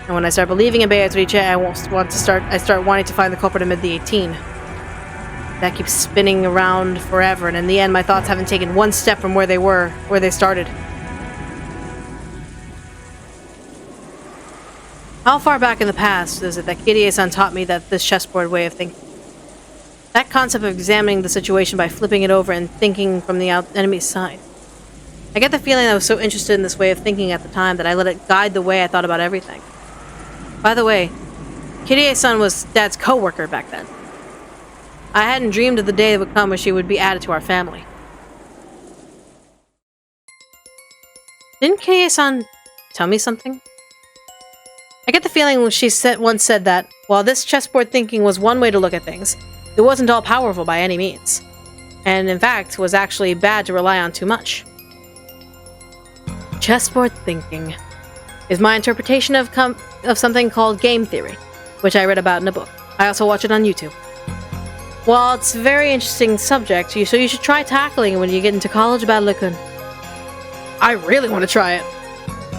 And when I start believing in Beatrice, I start wanting to find the culprit amid the 18. That keeps spinning around forever, and in the end, my thoughts haven't taken one step from where they started. How far back in the past is it that Kirie-san taught me this chessboard way of thinking? That concept of examining the situation by flipping it over and thinking from the enemy's side. I get the feeling I was so interested in this way of thinking at the time that I let it guide the way I thought about everything. By the way, Kirie-san was Dad's co-worker back then. I hadn't dreamed of the day that would come when she would be added to our family. Didn't Kirie-san tell me something? I get the feeling when she once said that, while this chessboard thinking was one way to look at things, it wasn't all powerful by any means. And in fact, was actually bad to rely on too much. Chessboard thinking is my interpretation of something called game theory, which I read about in a book. I also watch it on YouTube. Well, it's a very interesting subject, so you should try tackling it when you get into college, Badler-kun. I really want to try it.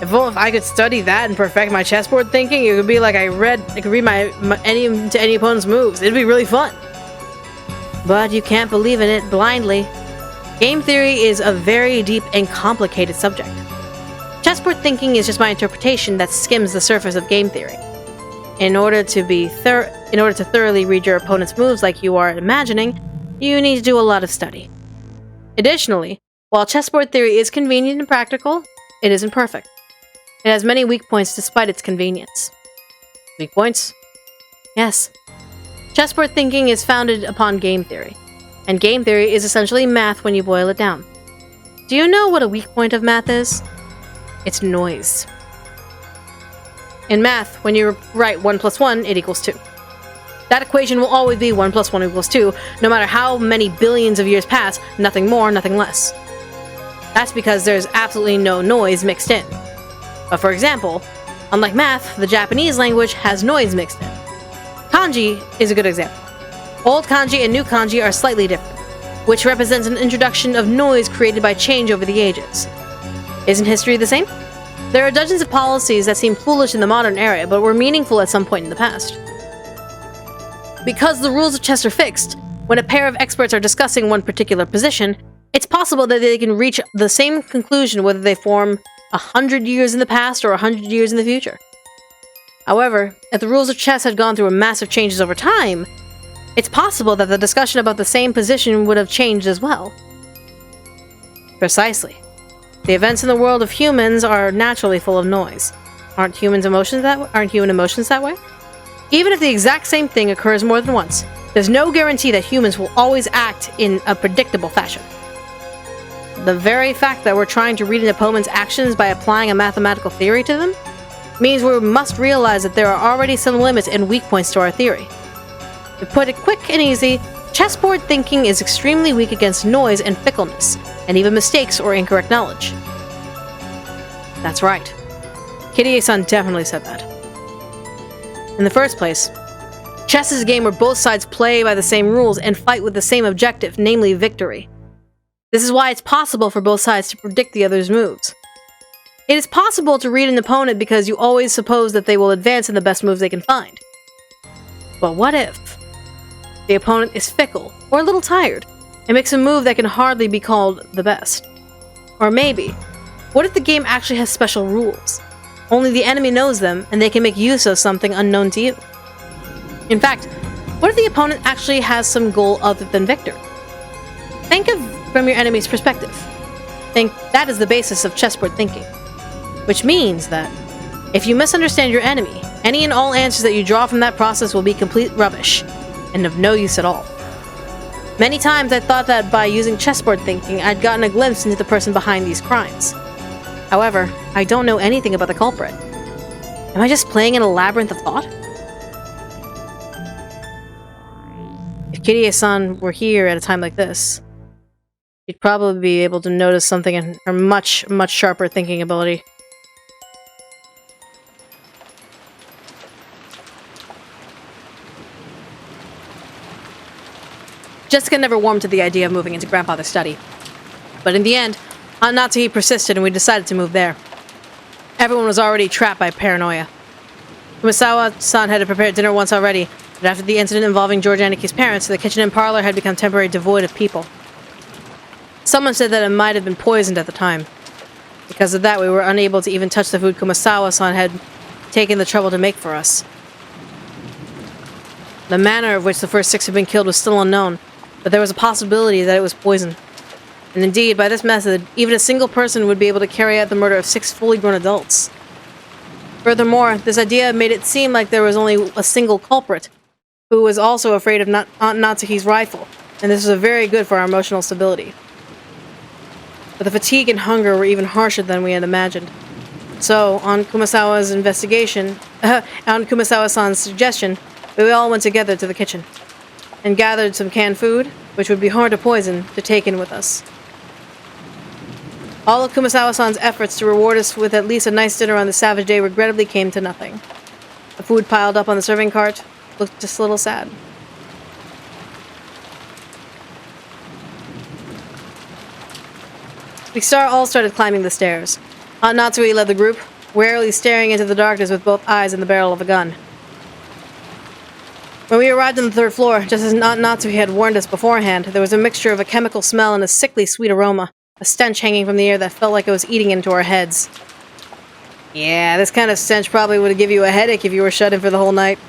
If I could study that and perfect my chessboard thinking, it would be like I could read any opponent's moves. It'd be really fun. But you can't believe in it blindly. Game theory is a very deep and complicated subject. Chessboard thinking is just my interpretation that skims the surface of game theory. In order to thoroughly read your opponent's moves like you are imagining, you need to do a lot of study. Additionally, while chessboard theory is convenient and practical, it isn't perfect. It has many weak points despite its convenience. Weak points? Yes. Chessboard thinking is founded upon game theory, and game theory is essentially math when you boil it down. Do you know what a weak point of math is? It's noise. In math, when you write 1 plus 1, it equals 2. That equation will always be 1 plus 1 equals 2, no matter how many billions of years pass, nothing more, nothing less. That's because there's absolutely no noise mixed in. But for example, unlike math, the Japanese language has noise mixed in. Kanji is a good example. Old kanji and new kanji are slightly different, which represents an introduction of noise created by change over the ages. Isn't history the same? There are dozens of policies that seem foolish in the modern era, but were meaningful at some point in the past. Because the rules of chess are fixed, when a pair of experts are discussing one particular position, it's possible that they can reach the same conclusion whether they form 100 years in the past or 100 years in the future. However, if the rules of chess had gone through massive changes over time, it's possible that the discussion about the same position would have changed as well. Precisely. The events in the world of humans are naturally full of noise. Aren't human emotions that way? Even if the exact same thing occurs more than once, there's no guarantee that humans will always act in a predictable fashion. the very fact that we're trying to read an opponent's actions by applying a mathematical theory to them means we must realize that there are already some limits and weak points to our theory. To put it quick and easy, chessboard thinking is extremely weak against noise and fickleness, and even mistakes or incorrect knowledge. That's right. Kirie-san definitely said that. In the first place, chess is a game where both sides play by the same rules and fight with the same objective, namely victory. This is why it's possible for both sides to predict the other's moves. It is possible to read an opponent because you always suppose that they will advance in the best moves they can find. But what if the opponent is fickle or a little tired and makes a move that can hardly be called the best? Or maybe, what if the game actually has special rules? Only the enemy knows them and they can make use of something unknown to you. In fact, what if the opponent actually has some goal other than victory? Think of from your enemy's perspective. Think that is the basis of chessboard thinking. Which means that if you misunderstand your enemy, any and all answers that you draw from that process will be complete rubbish and of no use at all. Many times I thought that by using chessboard thinking, I'd gotten a glimpse into the person behind these crimes. However, I don't know anything about the culprit. Am I just playing in a labyrinth of thought? If Kirie-san were here at a time like this, she'd probably be able to notice something in her much, much sharper thinking ability. Jessica never warmed to the idea of moving into Grandfather's study. But in the end, Aunt Natsuhi persisted and we decided to move there. Everyone was already trapped by paranoia. Kumasawa-san had prepared dinner once already, but after the incident involving George Aniki's parents, the kitchen and parlor had become temporarily devoid of people. Someone said that it might have been poisoned at the time. Because of that, we were unable to even touch the food Kumasawa-san had taken the trouble to make for us. The manner of which the first 6 had been killed was still unknown, but there was a possibility that it was poison. And indeed, by this method, even a single person would be able to carry out the murder of 6 fully grown adults. Furthermore, this idea made it seem like there was only a single culprit, who was also afraid of Aunt Natsuhi's rifle, and this was very good for our emotional stability. But the fatigue and hunger were even harsher than we had imagined. So, on Kumasawa-san's suggestion, we all went together to the kitchen, and gathered some canned food, which would be hard to poison, to take in with us. All of Kumasawa-san's efforts to reward us with at least a nice dinner on this savage day regrettably came to nothing. The food piled up on the serving cart looked just a little sad. We all started climbing the stairs. Aunt Natsuhi led the group, warily staring into the darkness with both eyes and the barrel of a gun. When we arrived on the 3rd floor, just as Aunt Natsuhi had warned us beforehand, there was a mixture of a chemical smell and a sickly sweet aroma, a stench hanging from the air that felt like it was eating into our heads. Yeah, this kind of stench probably would give you a headache if you were shut in for the whole night.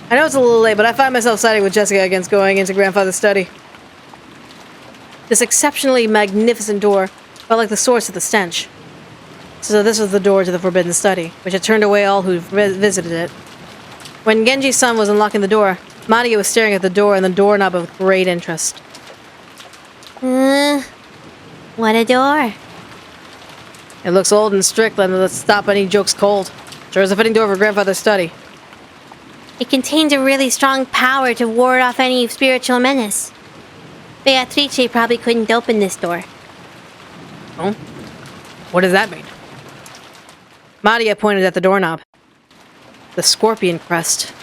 I know it's a little late, but I find myself siding with Jessica against going into Grandfather's study. This exceptionally magnificent door felt like the source of the stench. So this was the door to the forbidden study, which had turned away all who visited it. When Genji-san was unlocking the door, Maria was staring at the door and the doorknob with great interest. What a door. It looks old and strict, and let's stop any jokes cold. Sure is a fitting door for Grandfather's study. It contains a really strong power to ward off any spiritual menace. Beatrice probably couldn't open this door. Oh? What does that mean? Maria pointed at the doorknob. The scorpion crest.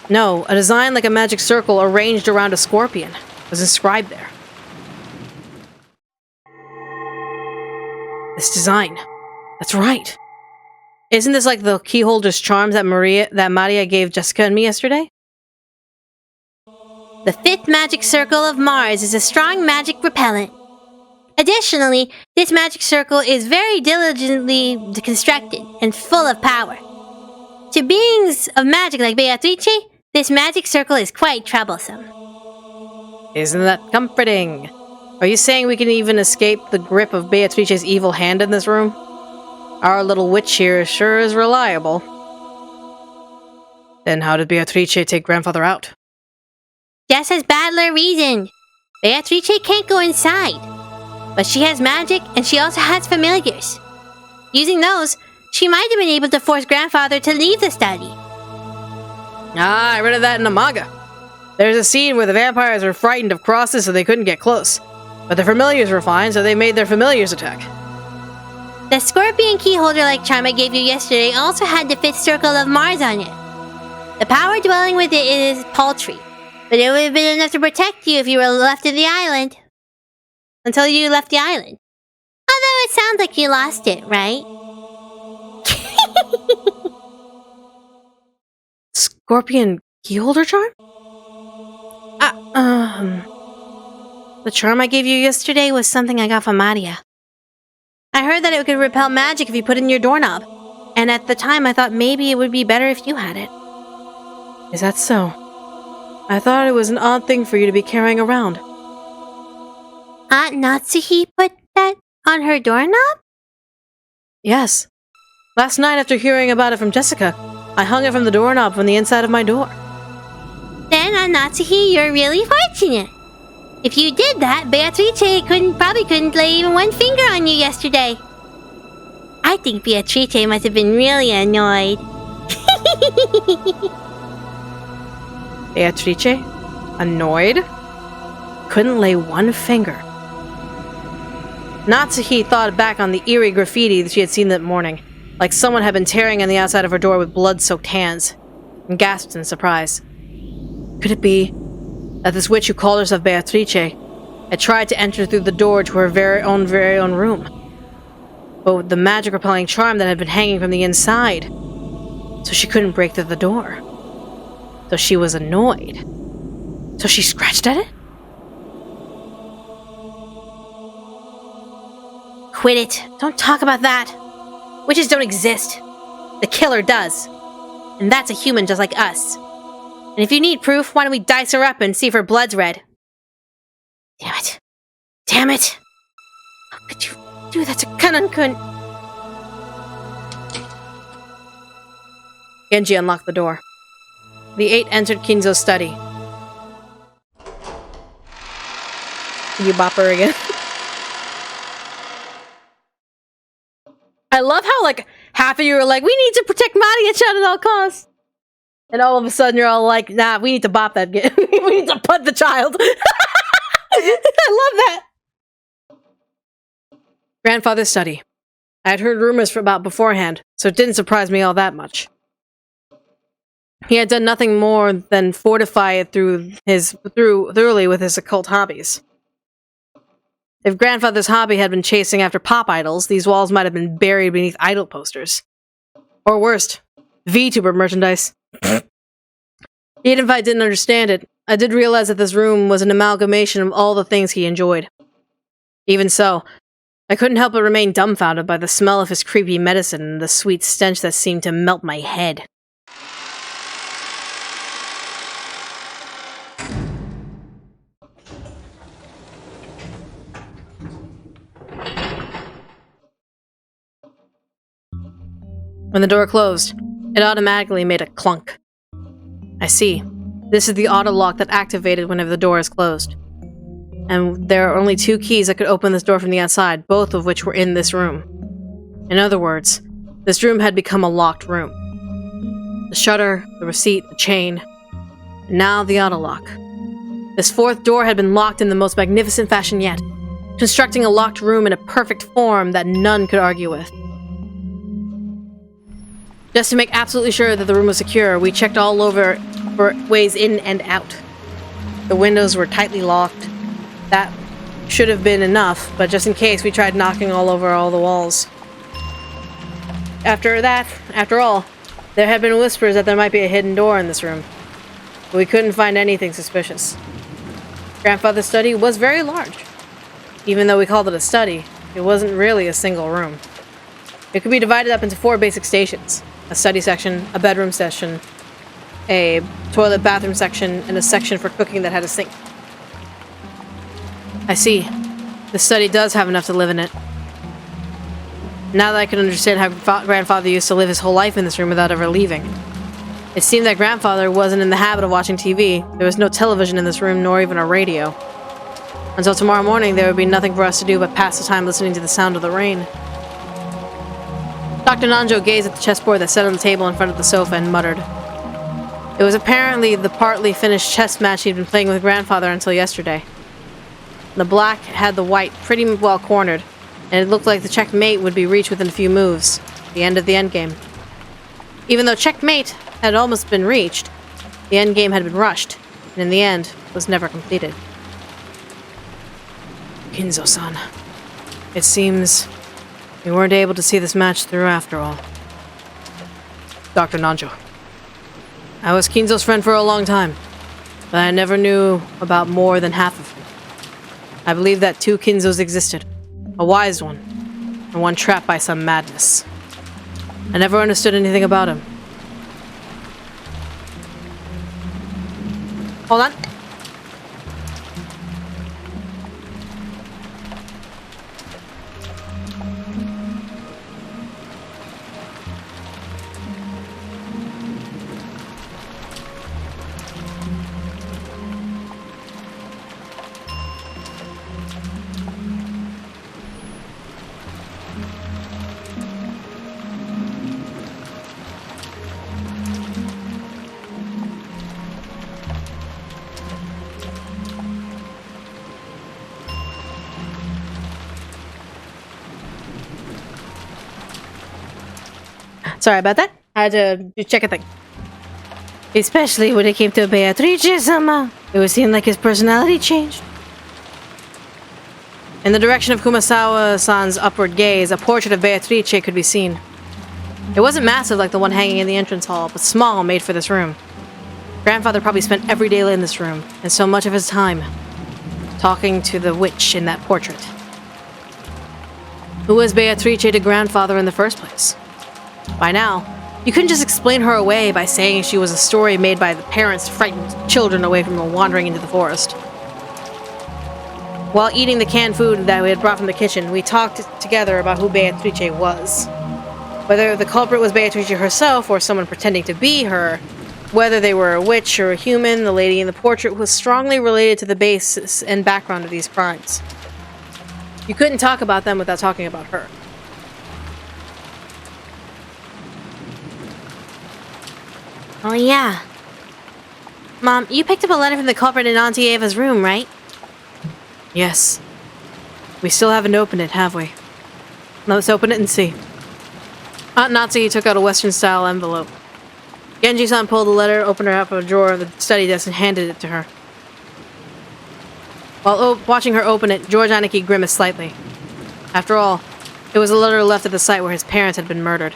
No, a design like a magic circle arranged around a scorpion was inscribed there. This design. That's right. Isn't this like the keyholder's charms that Maria gave Jessica and me yesterday? The 5th magic circle of Mars is a strong magic repellent. Additionally, this magic circle is very diligently constructed and full of power. To beings of magic like Beatrice, this magic circle is quite troublesome. Isn't that comforting? Are you saying we can even escape the grip of Beatrice's evil hand in this room? Our little witch here sure is reliable. Then how did Beatrice take Grandfather out? Just as Battler reasoned. Beatrice can't go inside. But she has magic, and she also has familiars. Using those, she might have been able to force Grandfather to leave the study. Ah, I read of that in a manga. There's a scene where the vampires were frightened of crosses so they couldn't get close. But the familiars were fine, so they made their familiars attack. The scorpion keyholder-like charm I gave you yesterday also had the 5th circle of Mars on it. The power dwelling with it is paltry, but it would have been enough to protect you if you were left of the island. Until you left the island. Although it sounds like you lost it, right? Scorpion keyholder charm? The charm I gave you yesterday was something I got from Maria. I heard that it could repel magic if you put it in your doorknob, and at the time I thought maybe it would be better if you had it. Is that so? I thought it was an odd thing for you to be carrying around. Aunt Natsuhi put that on her doorknob? Yes. Last night after hearing about it from Jessica, I hung it from the doorknob from the inside of my door. Then, Aunt Natsuhi, you're really fortunate. If you did that, Beatrice probably couldn't lay even one finger on you yesterday. I think Beatrice must have been really annoyed. Beatrice? Annoyed? Couldn't lay one finger. Natsuhi thought back on the eerie graffiti that she had seen that morning, like someone had been tearing on the outside of her door with blood-soaked hands, and gasped in surprise. Could it be that this witch who called herself Beatrice had tried to enter through the door to her very own room, but with the magic-repelling charm that had been hanging from the inside, so she couldn't break through the door? So she was annoyed. So she scratched at it? Quit it. Don't talk about that. Witches don't exist. The killer does. And that's a human just like us. And if you need proof, why don't we dice her up and see if her blood's red? Damn it. Damn it. How could you do that to Kanan-kun? Genji unlocked the door. The 8 entered Kinzo's study. Did you bop her again? I love how, like, half of you are like, we need to protect Maria-chan at all costs. And all of a sudden you're all like, nah, we need to bop that. We need to put the child. I love that. Grandfather's study. I had heard rumors about beforehand, so it didn't surprise me all that much. He had done nothing more than fortify it thoroughly with his occult hobbies. If Grandfather's hobby had been chasing after pop idols, these walls might have been buried beneath idol posters. Or worst, VTuber merchandise. Even if I didn't understand it, I did realize that this room was an amalgamation of all the things he enjoyed. Even so, I couldn't help but remain dumbfounded by the smell of his creepy medicine and the sweet stench that seemed to melt my head. When the door closed, it automatically made a clunk. I see. This is the auto lock that activated whenever the door is closed. And there are only 2 keys that could open this door from the outside, both of which were in this room. In other words, this room had become a locked room. The shutter, the receipt, the chain, and now the auto lock. This 4th door had been locked in the most magnificent fashion yet, constructing a locked room in a perfect form that none could argue with. Just to make absolutely sure that the room was secure, we checked all over for ways in and out. The windows were tightly locked. That should have been enough, but just in case, we tried knocking all over all the walls. After all, there had been whispers that there might be a hidden door in this room, but we couldn't find anything suspicious. Grandfather's study was very large. Even though we called it a study, it wasn't really a single room. It could be divided up into 4 basic stations. A study section, a bedroom section, a toilet bathroom section, and a section for cooking that had a sink. I see. The study does have enough to live in it. Now that I can understand how Grandfather used to live his whole life in this room without ever leaving. It seemed that Grandfather wasn't in the habit of watching TV. There was no television in this room, nor even a radio. Until tomorrow morning, there would be nothing for us to do but pass the time listening to the sound of the rain. Dr. Nanjo gazed at the chessboard that sat on the table in front of the sofa and muttered. It was apparently the partly finished chess match he'd been playing with grandfather until yesterday. The black had the white pretty well cornered, and it looked like the checkmate would be reached within a few moves, the end of the endgame. Even though checkmate had almost been reached, the endgame had been rushed, and in the end, was never completed. Kinzo-san, it seems we weren't able to see this match through after all. Dr. Nanjo. I was Kinzo's friend for a long time, but I never knew about more than half of him. I believe that two Kinzos existed, a wise one, and one trapped by some madness. I never understood anything about him. Hold on. Sorry about that. I had to check a thing. Especially when it came to Beatrice-sama. It would seem like his personality changed. In the direction of Kumasawa-san's upward gaze, a portrait of Beatrice could be seen. It wasn't massive like the one hanging in the entrance hall, but small, made for this room. Grandfather probably spent every day in this room, and so much of his time talking to the witch in that portrait. Who was Beatrice to grandfather in the first place? By now, you couldn't just explain her away by saying she was a story made by the parents to frighten children away from wandering into the forest. While eating the canned food that we had brought from the kitchen, we talked together about who Beatrice was. Whether the culprit was Beatrice herself or someone pretending to be her, whether they were a witch or a human, the lady in the portrait was strongly related to the basis and background of these crimes. You couldn't talk about them without talking about her. Oh yeah. Mom, you picked up a letter from the culprit in Auntie Ava's room, right? Yes. We still haven't opened it, have we? Let's open it and see. Aunt Natsuki took out a Western-style envelope. Genji-san pulled the letter opener out of a drawer of the study desk and handed it to her. While watching her open it, George Aniki grimaced slightly. After all, it was a letter left at the site where his parents had been murdered.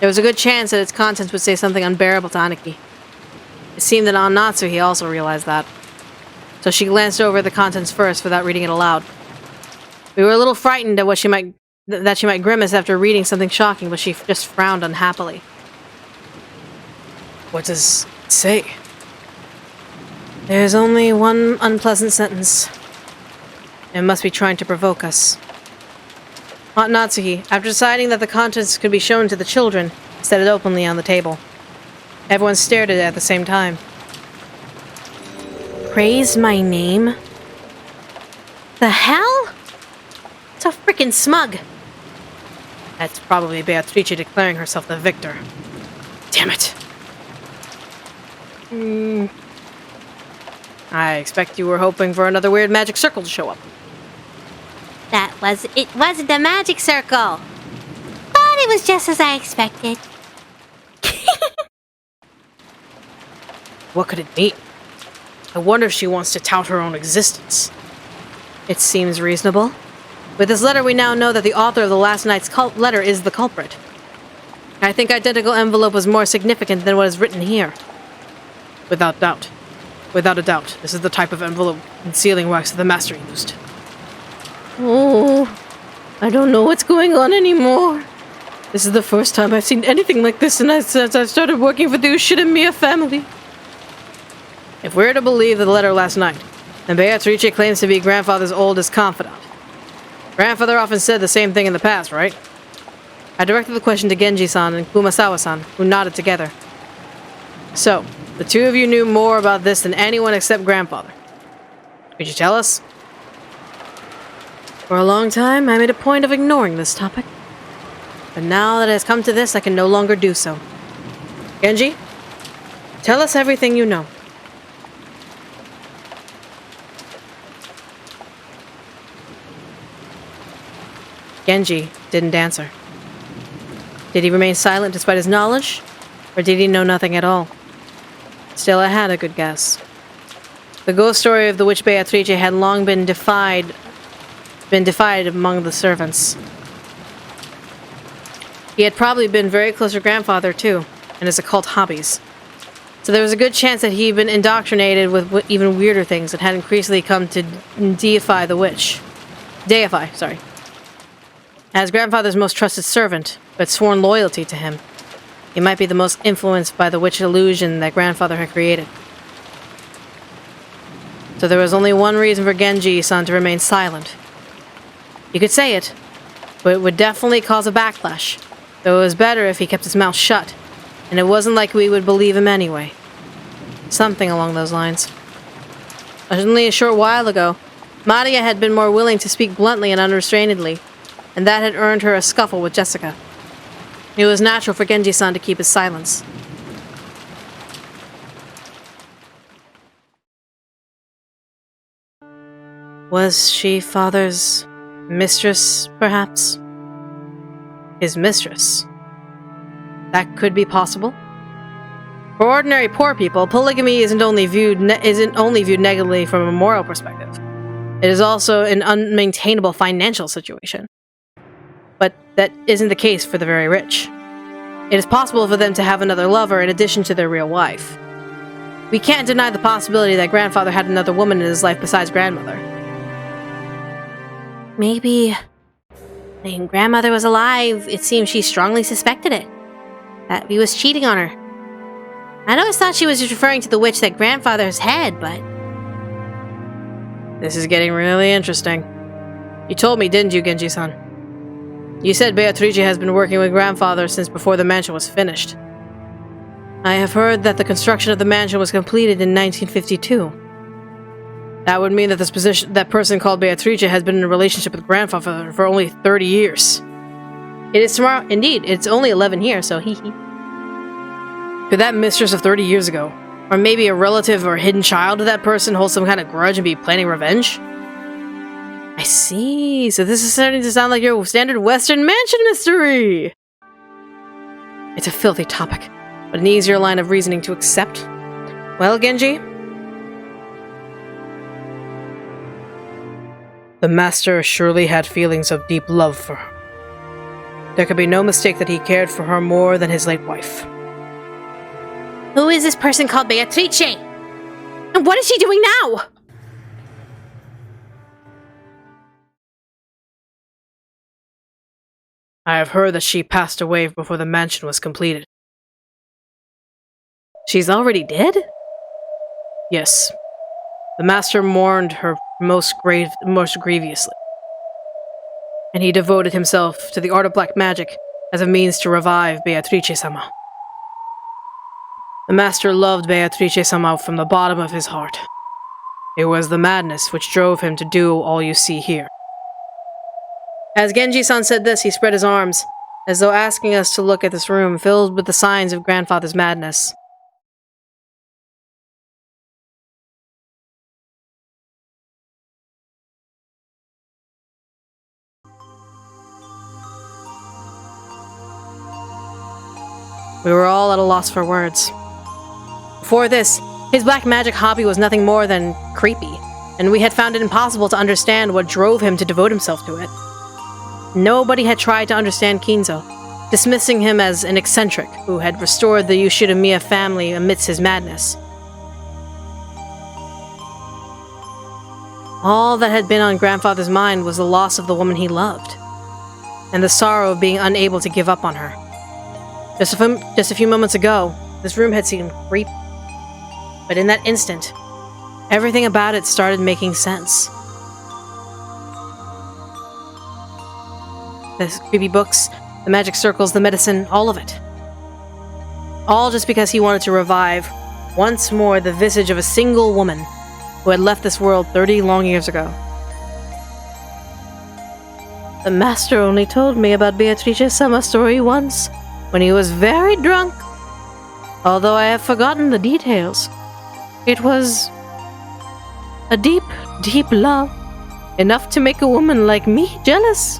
There was a good chance that its contents would say something unbearable to Aniki. It seemed that Aunt Natsuki also realized that. So she glanced over the contents first without reading it aloud. We were a little frightened at what she might grimace after reading something shocking, but she just frowned unhappily. What does it say? There's only one unpleasant sentence. It must be trying to provoke us. Aunt Natsuki, after deciding that the contents could be shown to the children, set it openly on the table. Everyone stared at it at the same time. Praise my name? The hell? So frickin' smug. That's probably Beatrice declaring herself the victor. Damn it. I expect you were hoping for another weird magic circle to show up. It wasn't the magic circle. But it was just as I expected. What could it be? I wonder if she wants to tout her own existence. It seems reasonable. With this letter, we now know that the author of the last night's letter is the culprit. I think identical envelope was more significant than what is written here. Without doubt. Without a doubt, this is the type of envelope and sealing wax that the master used. Oh, I don't know what's going on anymore. This is the first time I've seen anything like this since I started working for the Ushidamiya family. If we're to believe the letter last night, then Beatrice claims to be grandfather's oldest confidant. Grandfather often said the same thing in the past, right? I directed the question to Genji-san and Kumasawa-san, who nodded together. So, the two of you knew more about this than anyone except grandfather. Could you tell us? For a long time, I made a point of ignoring this topic. But now that it has come to this, I can no longer do so. Genji, tell us everything you know. Genji didn't answer. Did he remain silent despite his knowledge? Or did he know nothing at all? Still, I had a good guess. The ghost story of the witch Beatrice had long been defied among the servants. He had probably been very close to grandfather too, and his occult hobbies. So there was a good chance that he'd been indoctrinated with even weirder things and had increasingly come to deify the witch. As grandfather's most trusted servant, who had sworn loyalty to him, he might be the most influenced by the witch illusion that grandfather had created. So there was only one reason for Genji-san to remain silent. You could say it, but it would definitely cause a backlash, though it was better if he kept his mouth shut, and it wasn't like we would believe him anyway. Something along those lines. Only a short while ago, Maria had been more willing to speak bluntly and unrestrainedly, and that had earned her a scuffle with Jessica. It was natural for Genji-san to keep his silence. Was she father's mistress, perhaps? His mistress? That could be possible. For ordinary poor people, polygamy isn't only viewed negatively from a moral perspective. It is also an unmaintainable financial situation. But that isn't the case for the very rich. It is possible for them to have another lover in addition to their real wife. We can't deny the possibility that grandfather had another woman in his life besides grandmother. Maybe when grandmother was alive, it seems she strongly suspected it. That he was cheating on her. I'd always thought she was just referring to the witch that grandfather's had, but... This is getting really interesting. You told me, didn't you, Genji-san? You said Beatrice has been working with grandfather since before the mansion was finished. I have heard that the construction of the mansion was completed in 1952. That would mean that that person called Beatrice has been in a relationship with grandfather for only 30 years. It is tomorrow. Indeed, it's only 11 here, so hee hee. Could that mistress of 30 years ago, or maybe a relative or hidden child of that person, hold some kind of grudge and be planning revenge? I see. So this is starting to sound like your standard Western mansion mystery. It's a filthy topic, but an easier line of reasoning to accept. Well, Genji? The master surely had feelings of deep love for her. There could be no mistake that he cared for her more than his late wife. Who is this person called Beatrice? And what is she doing now? I have heard that she passed away before the mansion was completed. She's already dead? Yes. The master mourned her most grievously. And he devoted himself to the art of black magic as a means to revive Beatrice-sama. The master loved Beatrice-sama from the bottom of his heart. It was the madness which drove him to do all you see here. As Genji-san said this, he spread his arms, as though asking us to look at this room filled with the signs of grandfather's madness. We were all at a loss for words. Before this, his black magic hobby was nothing more than creepy, and we had found it impossible to understand what drove him to devote himself to it. Nobody had tried to understand Kinzo, dismissing him as an eccentric who had restored the Yoshida family amidst his madness. All that had been on grandfather's mind was the loss of the woman he loved, and the sorrow of being unable to give up on her. Just a few moments ago, this room had seemed creepy, but in that instant, everything about it started making sense. The creepy books, the magic circles, the medicine, all of it. All just because he wanted to revive, once more, the visage of a single woman who had left this world 30 long years ago. The master only told me about Beatrice's summer story once, when he was very drunk. Although I have forgotten the details. It was a deep, deep love, enough to make a woman like me jealous.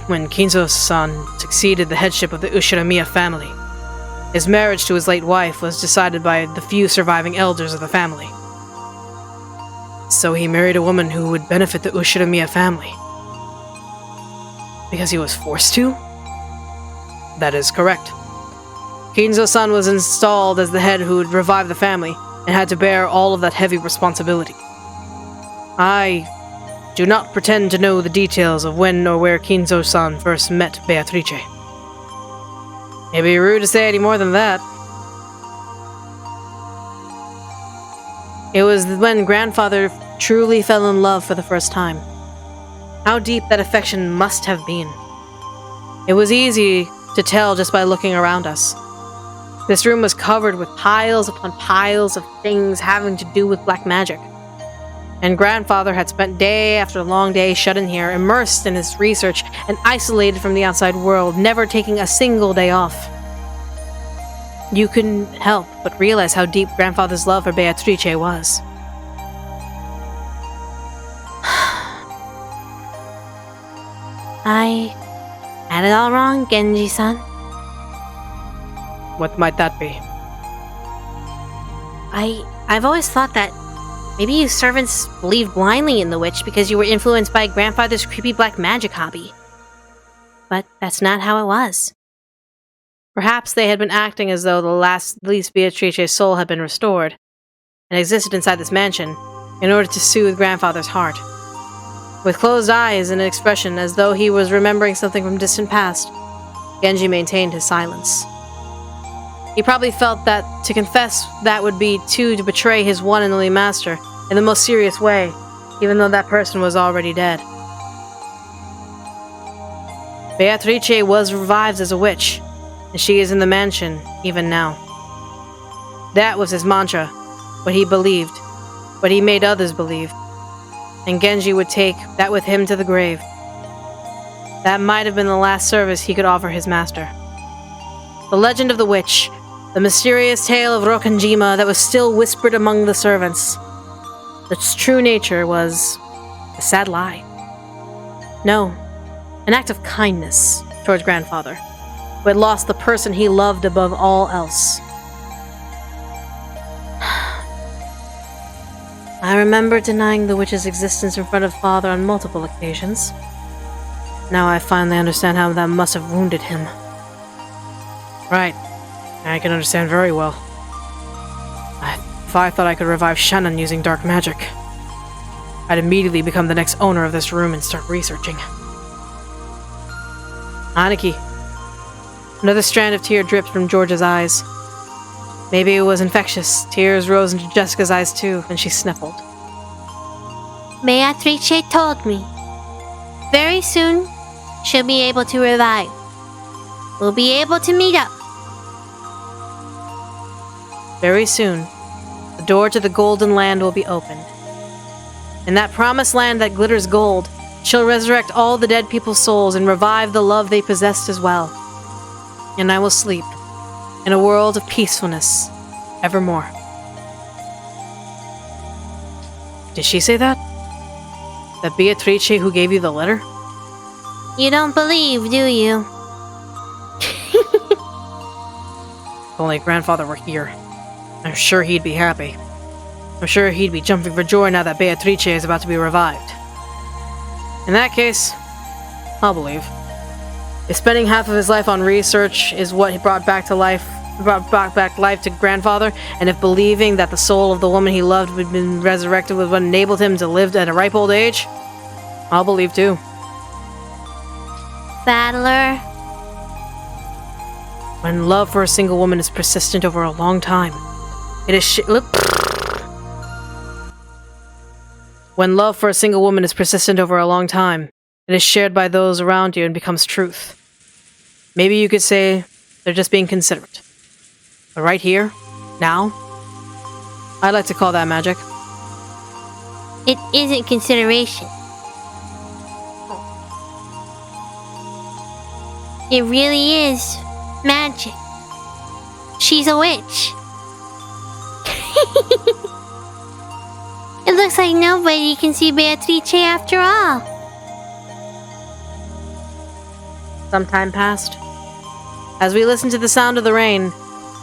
When Kinzo's son succeeded the headship of the Ushiramiya family, his marriage to his late wife was decided by the few surviving elders of the family. So he married a woman who would benefit the Ushiramiya family. Because he was forced to? That is correct. Kinzo's son was installed as the head who would revive the family and had to bear all of that heavy responsibility. I do not pretend to know the details of when or where Kinzo's son first met Beatrice. It'd be rude to say any more than that. It was when grandfather truly fell in love for the first time. How deep that affection must have been. It was easy to tell just by looking around us. This room was covered with piles upon piles of things having to do with black magic. And grandfather had spent day after long day shut in here, immersed in his research and isolated from the outside world, never taking a single day off. You couldn't help but realize how deep grandfather's love for Beatrice was. I had it all wrong, Genji-san. What might that be? I've always thought that maybe you servants believed blindly in the witch because you were influenced by grandfather's creepy black magic hobby. But that's not how it was. Perhaps they had been acting as though the least Beatrice's soul had been restored, and existed inside this mansion, in order to soothe grandfather's heart. With closed eyes and an expression as though he was remembering something from distant past, Genji maintained his silence. He probably felt that to confess that would be to betray his one and only master in the most serious way, even though that person was already dead. Beatrice was revived as a witch, and she is in the mansion even now. That was his mantra, what he believed, what he made others believe, and Genji would take that with him to the grave. That might have been the last service he could offer his master. The legend of the witch, the mysterious tale of Rokanjima that was still whispered among the servants. Its true nature was a sad lie. No, an act of kindness towards grandfather, who had lost the person he loved above all else. I remember denying the witch's existence in front of father on multiple occasions. Now I finally understand how that must have wounded him. Right. I can understand very well. If I thought I could revive Shannon using dark magic, I'd immediately become the next owner of this room and start researching. Aniki. Another strand of tear dripped from George's eyes. Maybe it was infectious. Tears rose into Jessica's eyes too, and she sniffled. Beatrice told me. Very soon, she'll be able to revive. We'll be able to meet up. Very soon, the door to the Golden Land will be opened. In that promised land that glitters gold, she'll resurrect all the dead people's souls and revive the love they possessed as well. And I will sleep in a world of peacefulness evermore. Did she say that? That Beatrice who gave you the letter? You don't believe, do you? If only grandfather were here. I'm sure he'd be happy. I'm sure he'd be jumping for joy now that Beatrice is about to be revived. In that case, I'll believe. If spending half of his life on research is what he brought back life to grandfather, and if believing that the soul of the woman he loved had been resurrected was what enabled him to live at a ripe old age, I'll believe too. Battler. When love for a single woman is persistent over a long time, it is When love for a single woman is persistent over a long time, it is shared by those around you and becomes truth. Maybe you could say they're just being considerate. But right here, now, I'd like to call that magic. It isn't consideration. It really is magic. She's a witch. It looks like nobody can see Beatrice after all. Some time passed. As we listened to the sound of the rain,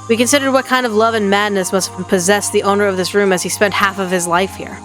we considered what kind of love and madness must have possessed the owner of this room as he spent half of his life here.